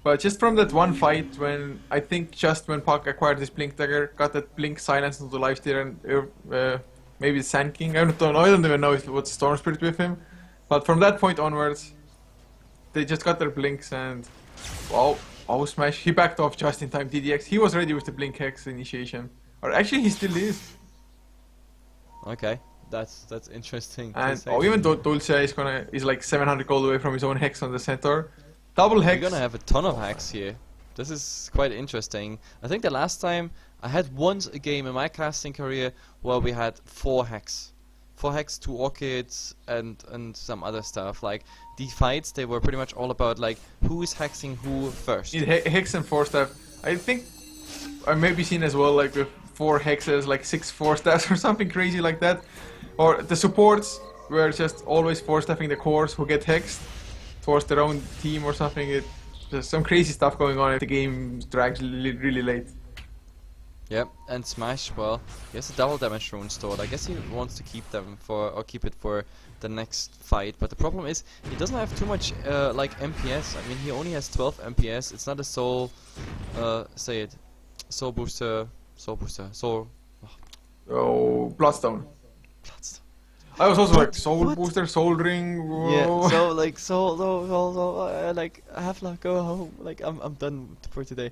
But just from that one fight, when I think just when Puck acquired this Blink Dagger, got that Blink silence into Lifestealer and maybe the Sand King. I don't even know if it was Storm Spirit with him. But from that point onwards, they just got their Blinks and wow, oh smash. He backed off just in time. DDX. He was ready with the Blink Hex initiation, or actually he still is. Okay, that's interesting. And even though Dulce is like 700 gold away from his own hex on the center, double hex. We're gonna have a ton of hacks here. This is quite interesting. I think the last time I had once a game in my casting career where we had 4 hacks, 2 orchids and some other stuff. Like the fights, they were pretty much all about like who is hexing who first. Hex and 4 staff. I think I may be seen as well like with 4 hexes, like 6 4-staffs or something crazy like that. Or the supports were just always 4-staffing the cores who get hexed towards their own team or something. It's just some crazy stuff going on if the game drags really late. Yep, and Smash, well, he has a double damage rune stored. I guess he wants to keep them keep it for the next fight. But the problem is he doesn't have too much like MPS. I mean, he only has 12 MPS. It's not a soul, soul booster. Oh, Bloodstone. Bloodstone. I was also like soul booster, soul ring. Whoa. Yeah, so like like Hefla, go home. Like I'm done for today.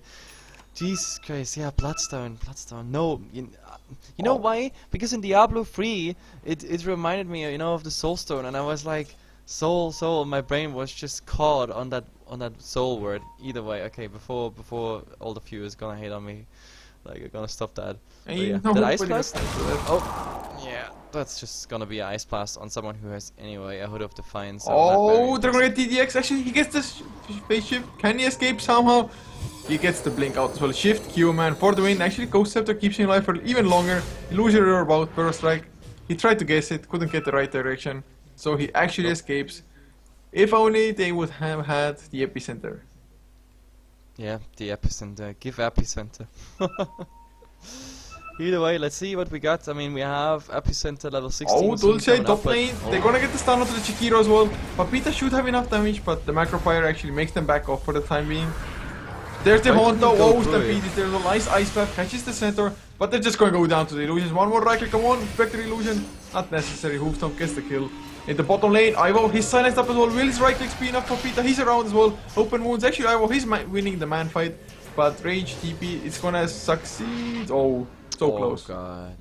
Jesus Christ, yeah, Bloodstone. No, you know why? Because in Diablo 3, it reminded me, you know, of the Soulstone, and I was like, soul. My brain was just caught on that soul word. Either way, okay. Before all the viewers gonna hate on me. Like, you're gonna stop that. But yeah. That Ice Blast? Oh, yeah. That's just gonna be an Ice Blast on someone who has, anyway, a Hood of Defiance. Oh, they're gonna get TDX. Actually, he gets this face shift. Can he escape somehow? He gets the Blink out as well. Shift Q, man, for the win. Actually, Ghost Scepter keeps him alive for even longer. Illusion or about Burrow Strike. He tried to guess it, couldn't get the right direction. So he actually escapes. If only they would have had the Epicenter. Yeah, the Epicenter. Give Epicenter. Either way, let's see what we got. I mean, we have Epicenter level 16. Oh, Dulce, top lane. They're gonna get the stun onto the Chikiro as well. Papita should have enough damage, but the Macro Fire actually makes them back off for the time being. There's the Honda. Oh, Stampede. There's a nice Ice Blast. Catches the center, but they're just gonna go down to the illusions. One more right click. Come on, Spectre Illusion. Not necessary. Hoofstomp gets the kill. In the bottom lane, Ivo, he's silenced up as well. Will his right click be enough for Pita? He's around as well. Open wounds. Actually, Ivo, he's winning the man fight. But Rage TP, it's gonna succeed. Oh, so close. Oh god.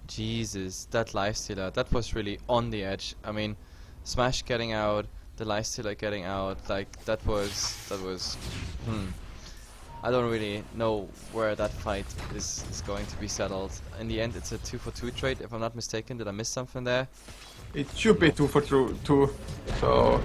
Jesus, that Lifestealer, that was really on the edge. I mean, Smash getting out, the Lifestealer getting out, like, that was, I don't really know where that fight is going to be settled. In the end, it's a 2-for-2 trade, if I'm not mistaken. Did I miss something there? It should be 2-for-2. So,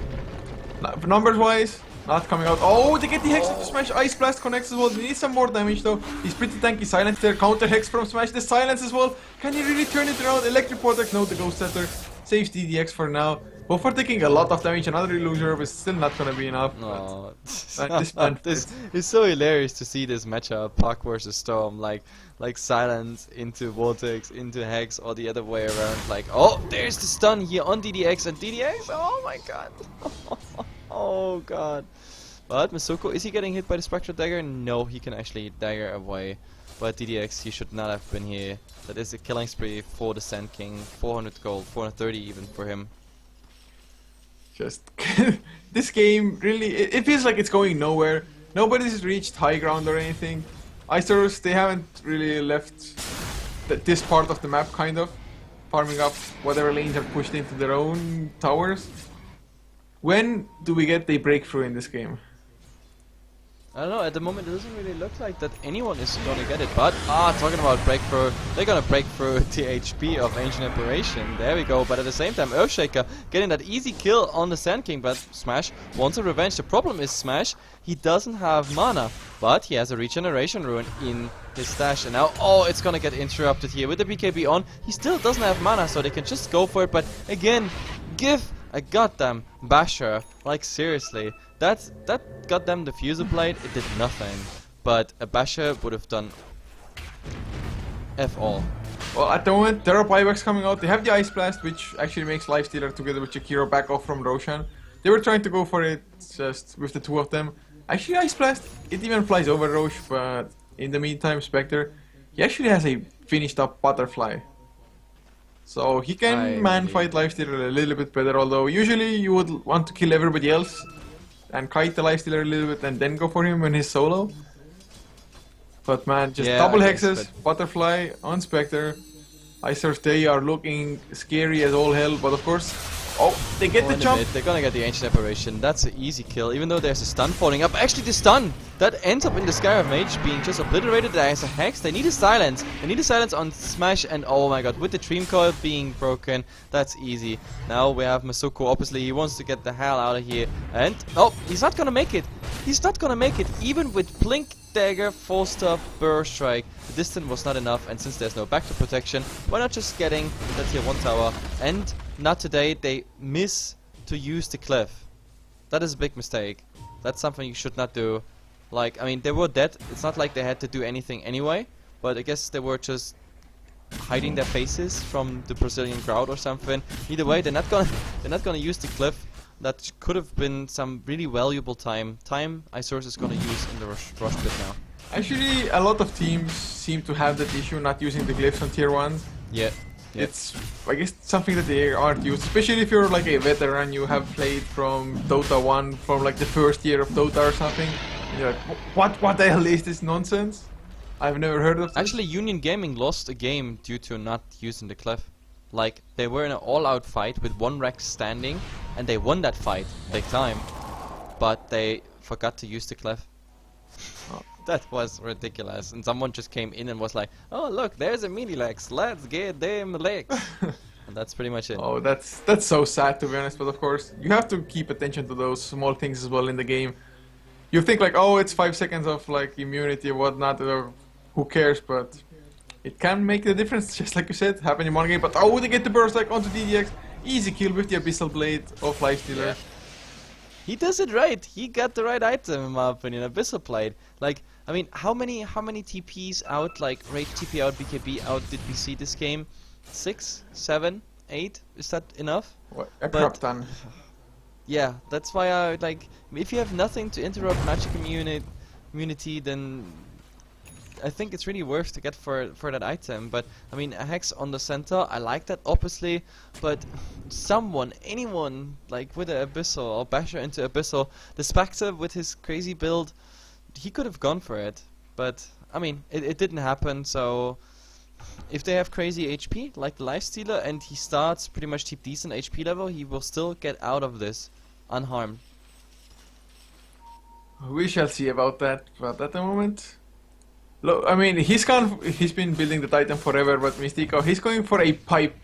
numbers wise, not coming out. Oh, they get the Hex to Smash. Ice Blast connects as well. They need some more damage though. He's pretty tanky. Silence there. Counter Hex from Smash. The silence as well. Can he really turn it around? Electric Protect. No, the Ghost Setter saves DDX for now. Both are taking a lot of damage. Another Illusion Orb is still not gonna be enough. No. This it's so hilarious to see this matchup, Puck versus Storm, like Silence into Vortex, into Hex, or the other way around. Like, oh, there's the stun here on DDX, and DDX, oh my god. Oh god. But Masuko, is he getting hit by the Spectral Dagger? No, he can actually dagger away. But DDX, he should not have been here. That is a killing spree for the Sand King. 400 gold, 430 even for him. Just this game really, it feels like it's going nowhere. Nobody's reached high ground or anything. Isurus, they haven't really left this part of the map, kind of farming up whatever lanes are pushed into their own towers. When do we get the breakthrough in this game? I don't know, at the moment it doesn't really look like that anyone is gonna get it, but talking about breakthrough, they're gonna break through the HP of Ancient Apparition. There we go, but at the same time Earthshaker getting that easy kill on the Sand King, but Smash wants a revenge. The problem is Smash, he doesn't have mana, but he has a regeneration rune in his stash, and now, it's gonna get interrupted here with the BKB on. He still doesn't have mana, so they can just go for it, but again, give a goddamn basher, like seriously. That goddamn diffuser blade, it did nothing. But a basher would have done F all. Well, at the moment, there are buybacks coming out. They have the Ice Blast, which actually makes Lifestealer together with Jakiro back off from Roshan. They were trying to go for it just with the two of them. Actually, Ice Blast, it even flies over Rosh, but in the meantime, Spectre, he actually has a finished up Butterfly. So he can man-fight Lifestealer a little bit better, although usually you would want to kill everybody else and kite the Lifestealer a little bit and then go for him when he's solo. But man, just double hexes, Butterfly on Spectre. Isurus, they are looking scary as all hell, but of course, they get the jump. They're gonna get the Ancient Apparition. That's an easy kill, even though there's a stun falling up. Actually, the stun that ends up in the Scarab Mage being just obliterated. There's a hex. They need a silence. They need a silence on Smash, and oh my god, with the Dream Coil being broken, that's easy. Now we have Masuko. Obviously, he wants to get the hell out of here, and he's not gonna make it. He's not gonna make it, even with Blink Dagger, Full Stop, Burst Strike. The distance was not enough, and since there's no backdoor protection, why not just getting that tier 1 tower? And not today, they miss to use the cliff. That is a big mistake. That's something you should not do. Like, I mean, they were dead. It's not like they had to do anything anyway, but I guess they were just hiding their faces from the Brazilian crowd or something. Either way, they're not gonna use the cliff. That could have been some really valuable time Isurus is gonna use in the rush pit now. Actually, a lot of teams seem to have that issue, not using the glyphs on tier 1. Yeah. It's, I guess, something that they aren't used, especially if you're like a veteran, you have played from Dota 1, from like the first year of Dota or something. And you're like, what the hell is this nonsense? I've never heard of this. Actually, Union Gaming lost a game due to not using the cliff. Like, they were in an all-out fight with one Rex standing, and they won that fight big time, but they forgot to use the cliff. That was ridiculous, and someone just came in and was like, oh look, there's a mini Lex, let's get them Lex. And that's pretty much it. Oh, that's so sad, to be honest, but of course, you have to keep attention to those small things as well in the game. You think like, it's 5 seconds of like immunity or whatnot, or who cares, but it can make the difference, just like you said, happen in one game. But they get the burst like onto DDX, easy kill with the Abyssal Blade of Lifestealer. Yeah. He does it right. He got the right item in my opinion. Abyssal Blade. Like, I mean, how many TPs out, like Rage TP out, BKB out did we see this game? 6, 7, 8? Is that enough? What? A crap ton. Yeah, that's why I like. If you have nothing to interrupt magic immunity, then I think it's really worth to get for that item. But I mean, a hex on the center, I like that obviously, but anyone like with an Abyssal or Basher into Abyssal, the Spectre with his crazy build, he could have gone for it. But I mean, it didn't happen. So if they have crazy HP like the Lifestealer and he starts pretty much keep decent HP level, he will still get out of this unharmed. We shall see about that, but at the moment, look, I mean, he's been building the Titan forever, but Mystico, he's going for a pipe.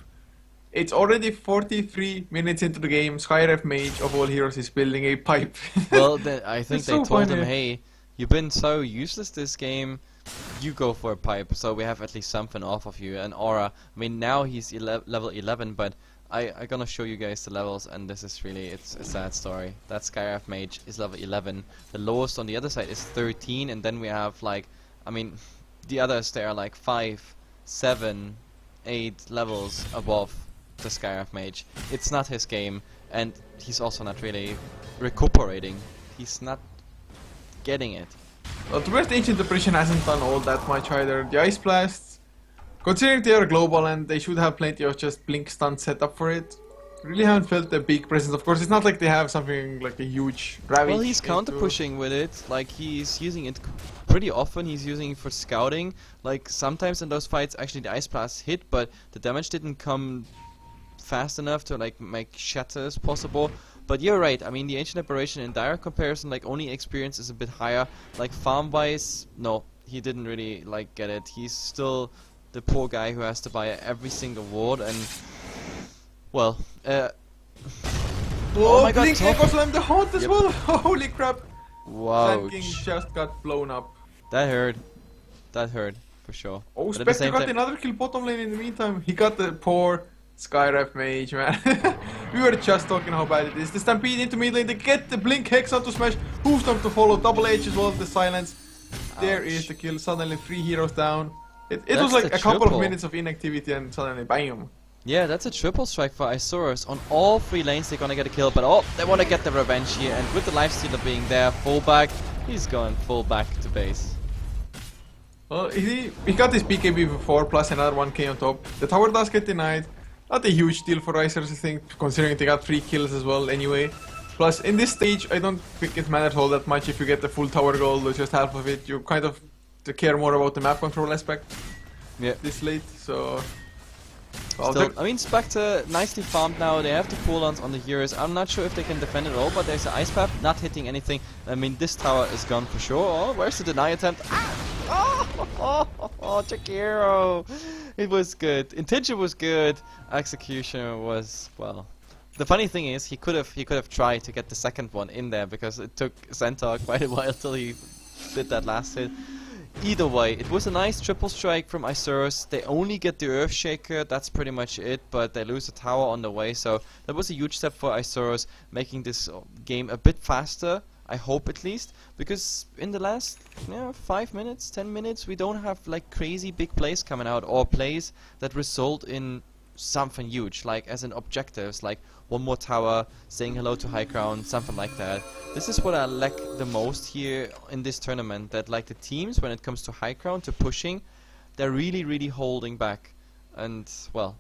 It's already 43 minutes into the game. Skyref Mage of all heroes is building a pipe. Well, I think they so told him, funny. hey, you've been so useless this game, you go for a pipe, so we have at least something off of you, an aura. I mean, now he's level 11, but I'm gonna show you guys the levels, and this is really, it's a sad story. That Skyref Mage is level 11. The lowest on the other side is 13, and then we have like, I mean, the others, they are like 5, 7, 8 levels above the Skyref Mage. It's not his game, and he's also not really recuperating. He's not getting it. Well, to be honest, Ancient Apparition hasn't done all that much either. The Ice Blasts, considering they are global and they should have plenty of just blink stun set up for it, Really haven't felt a big presence. Of course, it's not like they have something like a huge ravage. Well, he's counter pushing with it. Like he's using it pretty often. He's using it for scouting. Like sometimes in those fights, actually the ice blast hit, but the damage didn't come fast enough to like make shatters possible. But you're right. I mean, the Ancient Aberration in direct comparison, like only experience is a bit higher. Like farm wise, no, he didn't really like get it. He's still the poor guy who has to buy every single ward and. Well, oh my god, Blink top. Echo Slam the Haunt as Yep. well! Holy crap! Wow. Sand King just got blown up. That hurt. That hurt, for sure. Oh, But at the Spectre same got time, another kill bottom lane in the meantime. He got the poor Skyref mage, man. We were just talking how bad it is. The Stampede into mid lane, they get the Blink Hex onto Smash. Who's them to follow? Double H as well, the silence. There Ouch. is the kill, suddenly 3 heroes down. It That's was like the a couple triple. of minutes of inactivity and suddenly bam. yeah, that's a triple strike for Isurus. On all 3 lanes they're gonna get a kill, but oh, they wanna get the revenge here, and with the lifestealer being there, full back, he's going full back to base. Well, he got his BKB before, plus another 1k on top. The tower does get denied. Not a huge deal for Isurus, I think, considering they got 3 kills as well anyway. Plus, in this stage, I don't think it matters all that much if you get the full tower gold or just half of it. You kind of care more about the map control aspect Yeah. this late, so... Well, Still, I mean, Spectre nicely farmed now. They have the cooldowns on the heroes. I'm not sure if they can defend it all, but there's an ice path not hitting anything. I mean, this tower is gone for sure. Oh, where's the deny attempt? Ah! Oh, Chikiro! It was good. Intention was good. Execution was, well. The funny thing is, he could have tried to get the second one in there because it took Centaur quite a while till he did that last hit. Either way, it was a nice triple strike from Isurus. They only get the Earthshaker, that's pretty much it, but they lose the tower on the way, so that was a huge step for Isurus, making this game a bit faster, I hope at least, because in the last 5 minutes, 10 minutes, we don't have like crazy big plays coming out, or plays that result in something huge, like as in objectives, like one more tower, saying hello to high ground, something like that. This is what I lack the most here in this tournament, that like the teams, when it comes to high ground, to pushing, they're really holding back. And, well,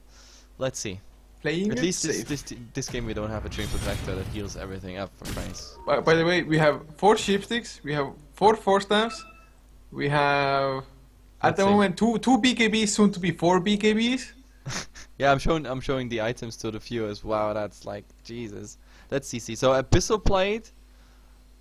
let's see. playing At it least safe. this game we don't have a Dream Protector that heals everything up for price. By the way, we have 4 Sheepsticks, we have 4 Force Staffs, we have, at Let's the see. moment, 2 BKBs, soon to be 4 BKBs. Yeah, I'm showing the items to the viewers. Wow, that's like Jesus. That's CC. So Abyssal Plate,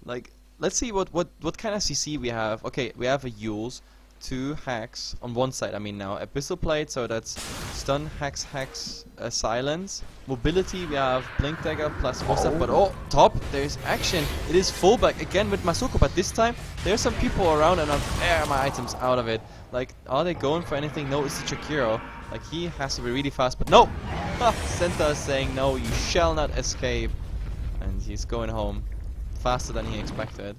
like let's see what kind of CC we have. Okay, we have a Yules, 2 hacks on one side. I mean now Abyssal Plate, so that's stun, hacks, silence. Mobility, we have Blink Dagger plus more stuff. But oh, top, there's action. It is fullback again with Masuko, but this time there's some people around and I've air my items out of it. Like, are they going for anything? No, it's the Chikiro. Like, he has to be really fast, but no! Senta is saying no, you shall not escape. And he's going home faster than he expected.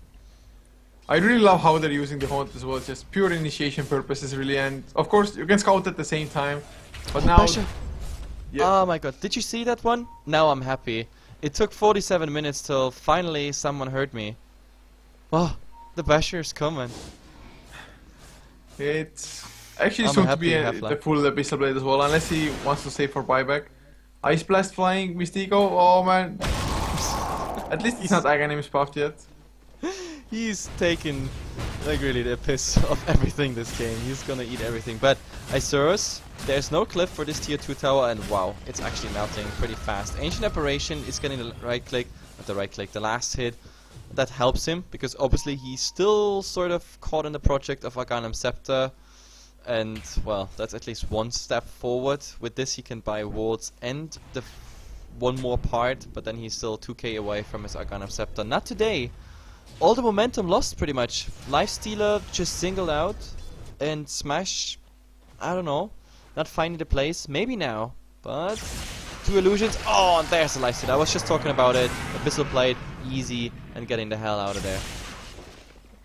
I really love how they're using the Haunt as well, just pure initiation purposes really, and of course you can scout at the same time, but now... Basher. Yeah. Oh my god, did you see that one? Now I'm happy. It took 47 minutes till finally someone heard me. Oh, the Basher is coming. It's actually I'm soon to happy, be Hefla. the full Abyssal Blade as well, unless he wants to save for buyback. Ice Blast flying, Mystico, oh man. At least he's not Aghanim's buffed yet. He's taking like really the piss of everything this game. He's gonna eat everything. But Isurus, there's no cliff for this tier 2 tower, and wow, it's actually melting pretty fast. Ancient Apparition is getting the right click, not the right click, the last hit. That helps him because obviously he's still sort of caught in the project of Aghanim Scepter, and well, that's at least one step forward. With this, he can buy wards and the one more part, but then he's still 2k away from his Aghanim Scepter. Not today. All the momentum lost pretty much. Lifestealer just singled out, and Smash, I don't know, not finding the place. Maybe now, but 2 illusions. Oh, and there's the lifestealer. I was just talking about it. Abyssal Blade, easy, and getting the hell out of there.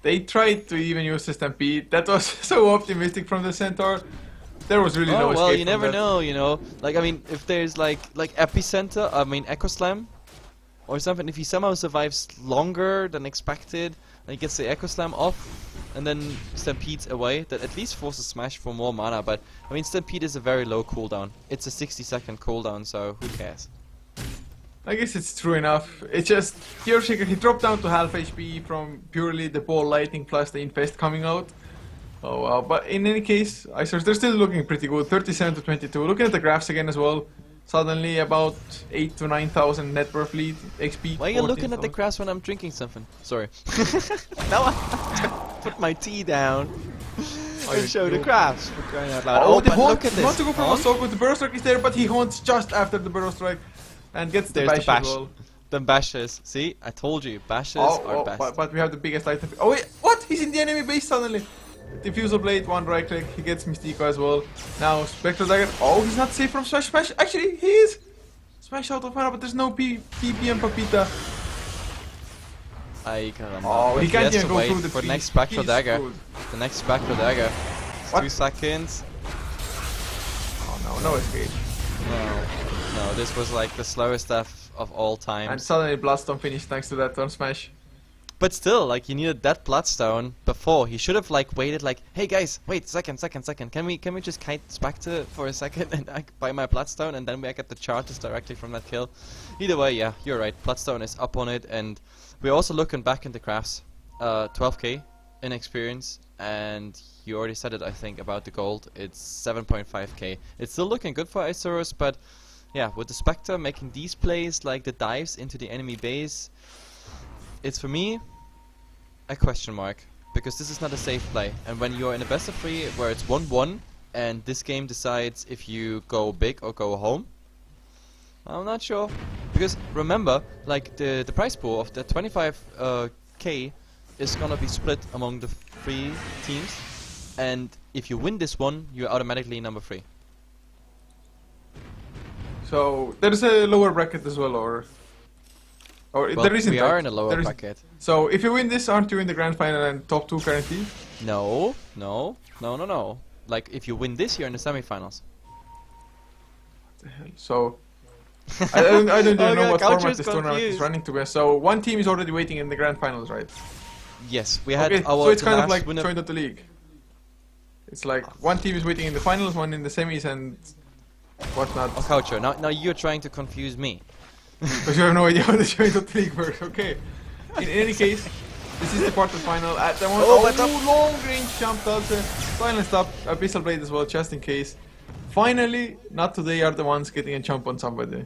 They tried to even use the Stampede. That was so optimistic from the Centaur. There was really no escape well, you from never that. know, you know. Like, I mean, if there's like Epicenter, I mean Echo Slam, or something, if he somehow survives longer than expected, and he gets the Echo Slam off, and then Stampede's away, that at least forces Smash for more mana. But I mean, Stampede is a very low cooldown. It's a 60-second cooldown, so who cares? I guess it's true enough. It's just Shaker, he dropped down to half HP from purely the ball lighting plus the infest coming out. Oh wow, but in any case, Isurus, they're still looking pretty good. 37 to 22. Looking at the graphs again as well. Suddenly about 8 to 9,000 net worth lead, XP. Why are you looking at the grass when I'm drinking something? Sorry. Now I have to put my tea down and show the graphs. For crying out loud. Oh, the but haunt! look at He this. wants to go for Mosoko. The burrow strike is there, but he haunts just after the burrow strike and gets the There's bash, the bash. as well. The bashes. See, I told you, bashes are best. But we have the biggest item. Oh wait, what? He's in the enemy base suddenly. Diffusal blade, one right click. He gets Mystico as well. Now Spectre Dagger. Oh, he's not safe from Smash. Smash. Actually, he is. Smash out of mana, but there's no PP and Papita. Ay, caramba. Oh, But he can't has even to go wait through the for the trees. next spectral He's dagger. screwed. The next spectral dagger. It's What? 2 seconds. Oh no, no escape. No, this was like the slowest death of all time. And suddenly Bloodstone finished thanks to that on Smash. But still, like, he needed that bloodstone before. He should have like waited, like, hey guys, wait, second. Can we just kite Spectre for a second and I buy my bloodstone and then I get the charges directly from that kill. Either way, yeah, you're right. Bloodstone is up on it, and we're also looking back in the crafts. 12k in experience, and you already said it, I think, about the gold. It's 7.5k. It's still looking good for Isurus, but yeah, with the Spectre making these plays, like the dives into the enemy base, it's for me a question mark, because this is not a safe play. And when you're in a best of 3 where it's 1-1 and this game decides if you go big or go home, I'm not sure. Because remember, like the prize pool of the 25k is gonna be split among the 3 teams, and if you win this one, you're automatically number 3. So there's a lower bracket as well, or Well, there isn't. we right? are in a lower There is- bracket. So if you win this, aren't you in the grand final and top 2 guaranteed? No. Like if you win this, you're in the semifinals. So I don't even Oh, know yeah, what Couch format is this tournament is confused. running to be. So one team is already waiting in the grand finals, right? Yes, we had Okay, our so it's kind of last like winner. joined at the league. It's like one team is waiting in the finals, one in the semis, and whatnot. Oh, Coucher, now you're trying to confuse me. Because you have no idea how the joined at the league works. Okay. In any case, this is the quarterfinal. At the moment, Oh, but up. long range jump also. Silenced up, Abyssal Blade as well, just in case. Finally, not today are the ones getting a jump on somebody.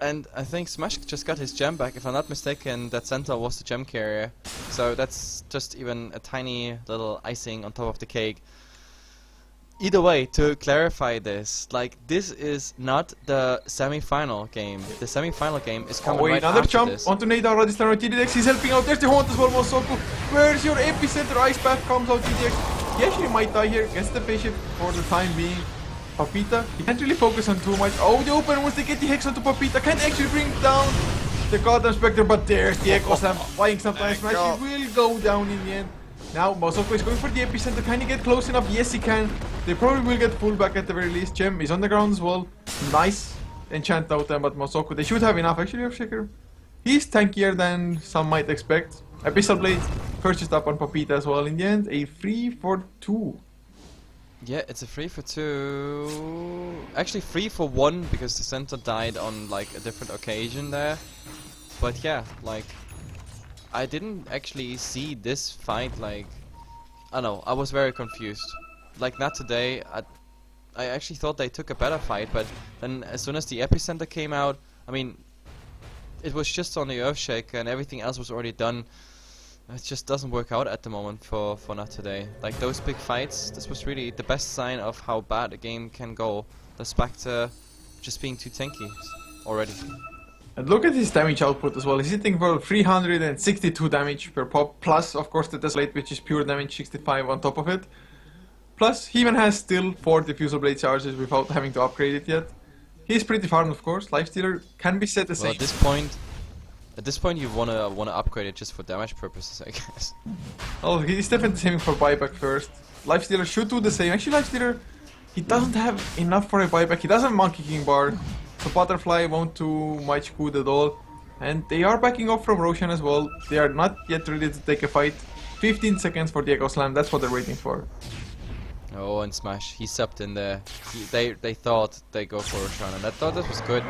And I think Smash just got his gem back. If I'm not mistaken, that center was the gem carrier. So that's just even a tiny little icing on top of the cake. Either way, to clarify this, like, this is not the semi-final game. The semi-final game is coming Oh wait, right another after jump this. onto Nadar Radistan with TDX. He's helping out. There's the Haunt as well, Mosoko. Where's your epicenter? Ice Path comes out, TDX. He actually might die here. Gets the patient for the time being. Papita, he can't really focus on too much. Oh, the open wants to get the Hex onto Papita. Can't actually bring down the Goddamn Spectre, but there's the Echo Slam. Flying sometimes smash. He will go down in the end. Now, Mosoko is going for the epicenter. Can he get close enough? Yes, he can. They probably will get full back at the very least. Gem is on the ground as well. Nice enchant out there, but Mosoko, they should have enough actually of Shaker. He's tankier than some might expect. Abyssal Blade purchased up on Papita as well in the end. A 3-for-2. Yeah, it's a 3-for-2. Actually 3-for-1 because the center died on like a different occasion there. But yeah, like, I didn't actually see this fight, like, I don't know, I was very confused. Like, not today, I actually thought they took a better fight, but then as soon as the epicenter came out, I mean, it was just on the Earthshake and everything else was already done. It just doesn't work out at the moment for not today. Like, those big fights, this was really the best sign of how bad a game can go. The Spectre just being too tanky already. And look at his damage output as well. He's hitting for 362 damage per pop, plus of course the Desolate, which is pure damage, 65 on top of it. Plus he even has still 4 Diffusal Blade charges without having to upgrade it yet. He's pretty farmed, of course. Lifestealer can be set the Well, same. at this point you wanna upgrade it just for damage purposes, I guess. Oh, he's definitely saving for buyback first. Lifestealer should do the same. Actually, Lifestealer, he doesn't have enough for a buyback. He doesn't have Monkey King bar. So Butterfly won't do much good at all. And they are backing off from Roshan as well. They are not yet ready to take a fight. 15 seconds for the Echo Slam, that's what they're waiting for. Oh, and Smash, he subbed in there. They thought they go for Roshan, and I thought that was good.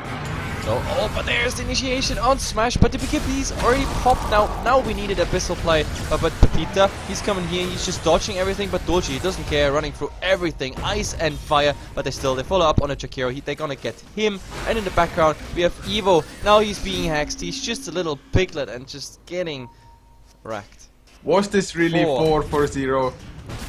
So, oh, but there's the initiation on Smash, but the BKB's already popped now. Now we needed Abyssal play, but Pepita, he's coming here, he's just dodging everything, but Doji, he doesn't care, running through everything, ice and fire, but they follow up on a Jakiro, they're gonna get him, and in the background, we have Evo, now he's being hexed, he's just a little piglet and just getting wrecked. Was this really 4 for 0?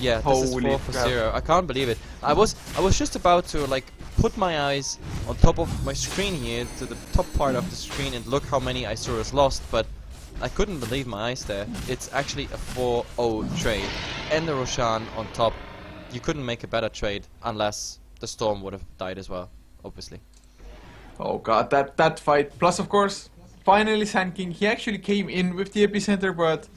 Yeah, this is 4 for 0, I can't believe it. I was just about to, like, put my eyes on top of my screen here, to the top part of the screen, and look how many Isurus lost, but I couldn't believe my eyes there. It's actually a 4-0 trade, and the Roshan on top. You couldn't make a better trade unless the Storm would have died as well, obviously. Oh god, that fight. Plus, of course, finally Sand King, he actually came in with the epicenter, but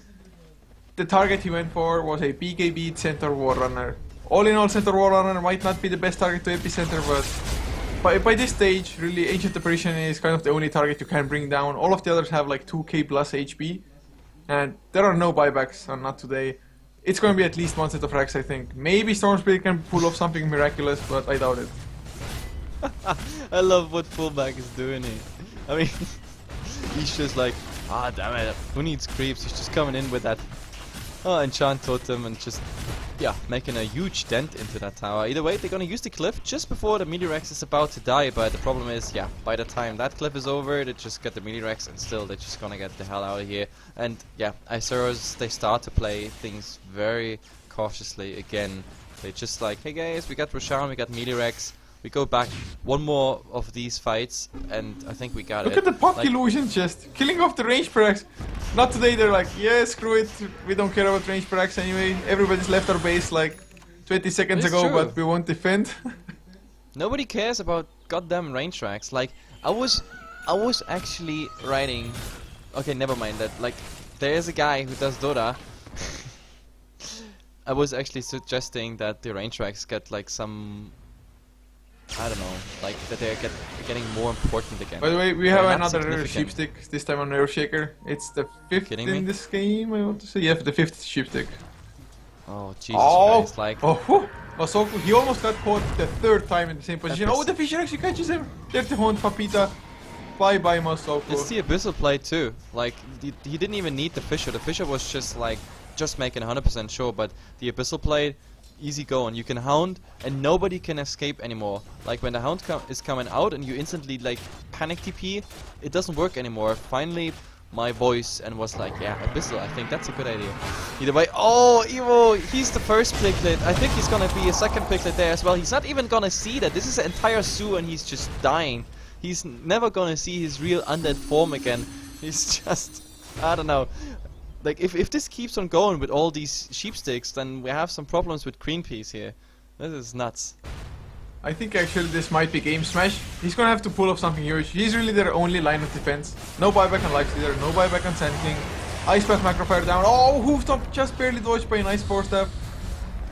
the target he went for was a BKB Center Warrunner. All in all, Center Warrunner might not be the best target to epicenter, but by this stage, really, Ancient Apparition is kind of the only target you can bring down. All of the others have like 2k plus HP, and there are no buybacks, not today. It's going to be at least one set of racks, I think. Maybe Storm Spirit can pull off something miraculous, but I doubt it. I love what fullback is doing here. I mean, he's just like, ah, damn it, who needs creeps? He's just coming in with that enchant totem and just, yeah, making a huge dent into that tower. Either way, they're gonna use the cliff just before the Meteorex is about to die, but the problem is, yeah, by the time that cliff is over, they just get the Meteorex and still they're just gonna get the hell out of here. And yeah, Isurus, they start to play things very cautiously again. They just like, hey guys, we got Roshan, we got Meteorex. We go back one more of these fights, and I think we got Look it. at the pop illusion just killing off the range packs. Not today, they're like, yeah, screw it, we don't care about range packs anyway. Everybody's left our base like 20 seconds ago, true. but we won't defend. Nobody cares about goddamn range tracks. Like, I was actually writing. Okay, never mind that. Like, there is a guy who does Dota. I was actually suggesting that the range tracks get like some, I don't know, like that they're getting more important again. By the way, we have another sheepstick, this time on Air Shaker. It's the 5th in this game, I want to say. Yeah, the 5th sheepstick. Oh, Jesus Christ, like... Oh, so he almost got caught the 3rd time in the same position. Oh, the Fisher actually catches him! There's the Hunt, Papita. Bye-bye, Masoko. It's the Abyssal play too. Like, he didn't even need the Fisher. The Fisher was just like, just making 100% sure, but the Abyssal play, easy going. You can Hound and nobody can escape anymore. Like when the Hound is coming out and you instantly like panic TP, it doesn't work anymore. Finally my voice and was like, yeah, Abyssal, I think that's a good idea. Either way, oh, Evo, he's the first piglet. I think he's gonna be a second piglet there as well. He's not even gonna see that. This is an entire zoo and he's just dying. He's never gonna see his real undead form again. He's just, I don't know. Like, if this keeps on going with all these sheepsticks, then we have some problems with Greenpeace here. This is nuts. I think actually this might be Game Smash. He's gonna have to pull off something huge. He's really their only line of defense. No buyback on Life Stealer, no buyback on Sand King. Ice Path Macro Fire down. Oh, Hoofstomp just barely dodged by a nice 4-step.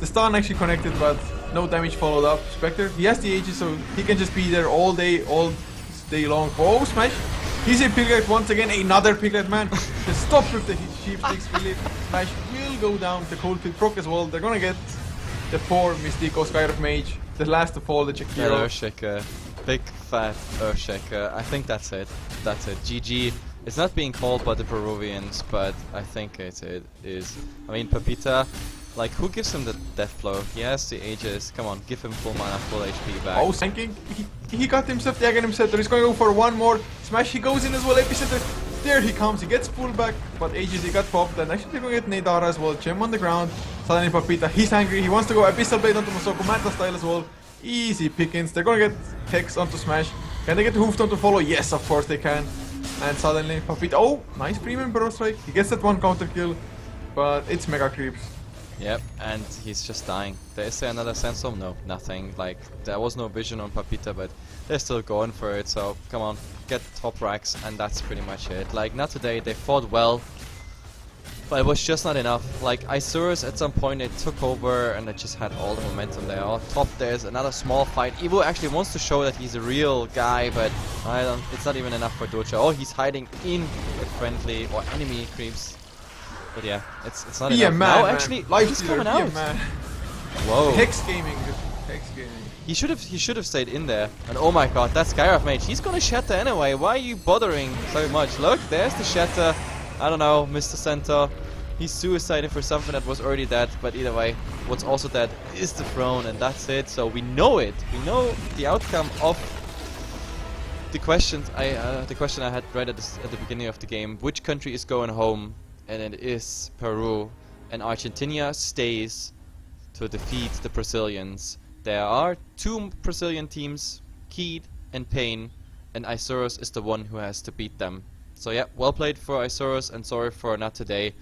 The stun actually connected, but no damage followed up. Spectre, he has the Aegis, so he can just be there all day long. Oh, Smash! He's a Piglet once again, another Piglet, man. Just stop with the sheepsticks, really. Smash will go down. The Coldfield proc as well. They're gonna get the 4 Mystico Skyrock Mage. The last of all, the Jakiro. Earthshaker. Big fat Earthshaker. I think that's it. That's it. GG. It's not being called by the Peruvians, but I think it is. I mean, Pepita, like, who gives him the death blow? He has the Aegis. Come on, give him full mana, full HP back. Oh, Sand King, he got himself the Aghanim Scepter. He's going to go for one more. Smash, he goes in as well. Epicenter. There he comes. He gets pulled back, but Aegis, he got popped. And actually, they're going to get Nadara as well. Gem on the ground. Suddenly, Papita, he's angry. He wants to go Abyssal Blade onto Masoko. Manta style as well. Easy pickings. They're going to get Hex onto Smash. Can they get the Hoofstomp to follow? Yes, of course they can. And suddenly, Papita, oh, nice premium Burrow Strike. He gets that one counter kill, but it's Mega Creeps. Yep, and he's just dying. Is there another Sandstorm? No, nothing. Like, there was no vision on Papita, but they're still going for it, so come on, get top racks, and that's pretty much it. Like, not today, they fought well, but it was just not enough. Like, Isurus at some point, they took over, and they just had all the momentum there. On top, there's another small fight. Evo actually wants to show that he's a real guy, but it's not even enough for Docha. Oh, he's hiding in the friendly or enemy creeps. But yeah, it's not enough. Man, now actually, Life he's Stealer, coming out. Man. Whoa. Hex Gaming. X Gaming. He should have stayed in there. And oh my god, that Skyroth mage, he's gonna shatter anyway. Why are you bothering so much? Look, there's the shatter. I don't know, Mr. Centaur. He's suiciding for something that was already dead, but either way, what's also dead is the throne, and that's it. So we know it. We know the outcome of the questions. The question I had right at the beginning of the game: which country is going home? And it is Peru, and Argentina stays to defeat the Brazilians. There are two Brazilian teams, Keed and Pain, and Isurus is the one who has to beat them. So yeah, well played for Isurus, and sorry for not today.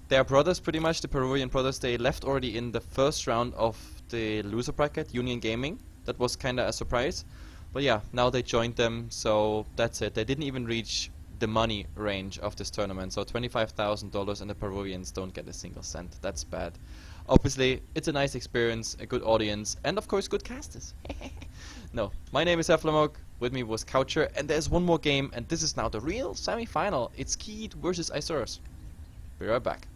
Their brothers, pretty much, the Peruvian brothers, they left already in the first round of the loser bracket, Union Gaming. That was kinda a surprise. But yeah, now they joined them, so that's it. They didn't even reach the money range of this tournament, so $25,000, and the Peruvians don't get a single cent. That's bad. Obviously, it's a nice experience, a good audience, and of course good casters. No, my name is HeflaTV, with me was Coucher, and there's one more game, and this is now the real semi-final. It's Keed versus Isurus. Be right back.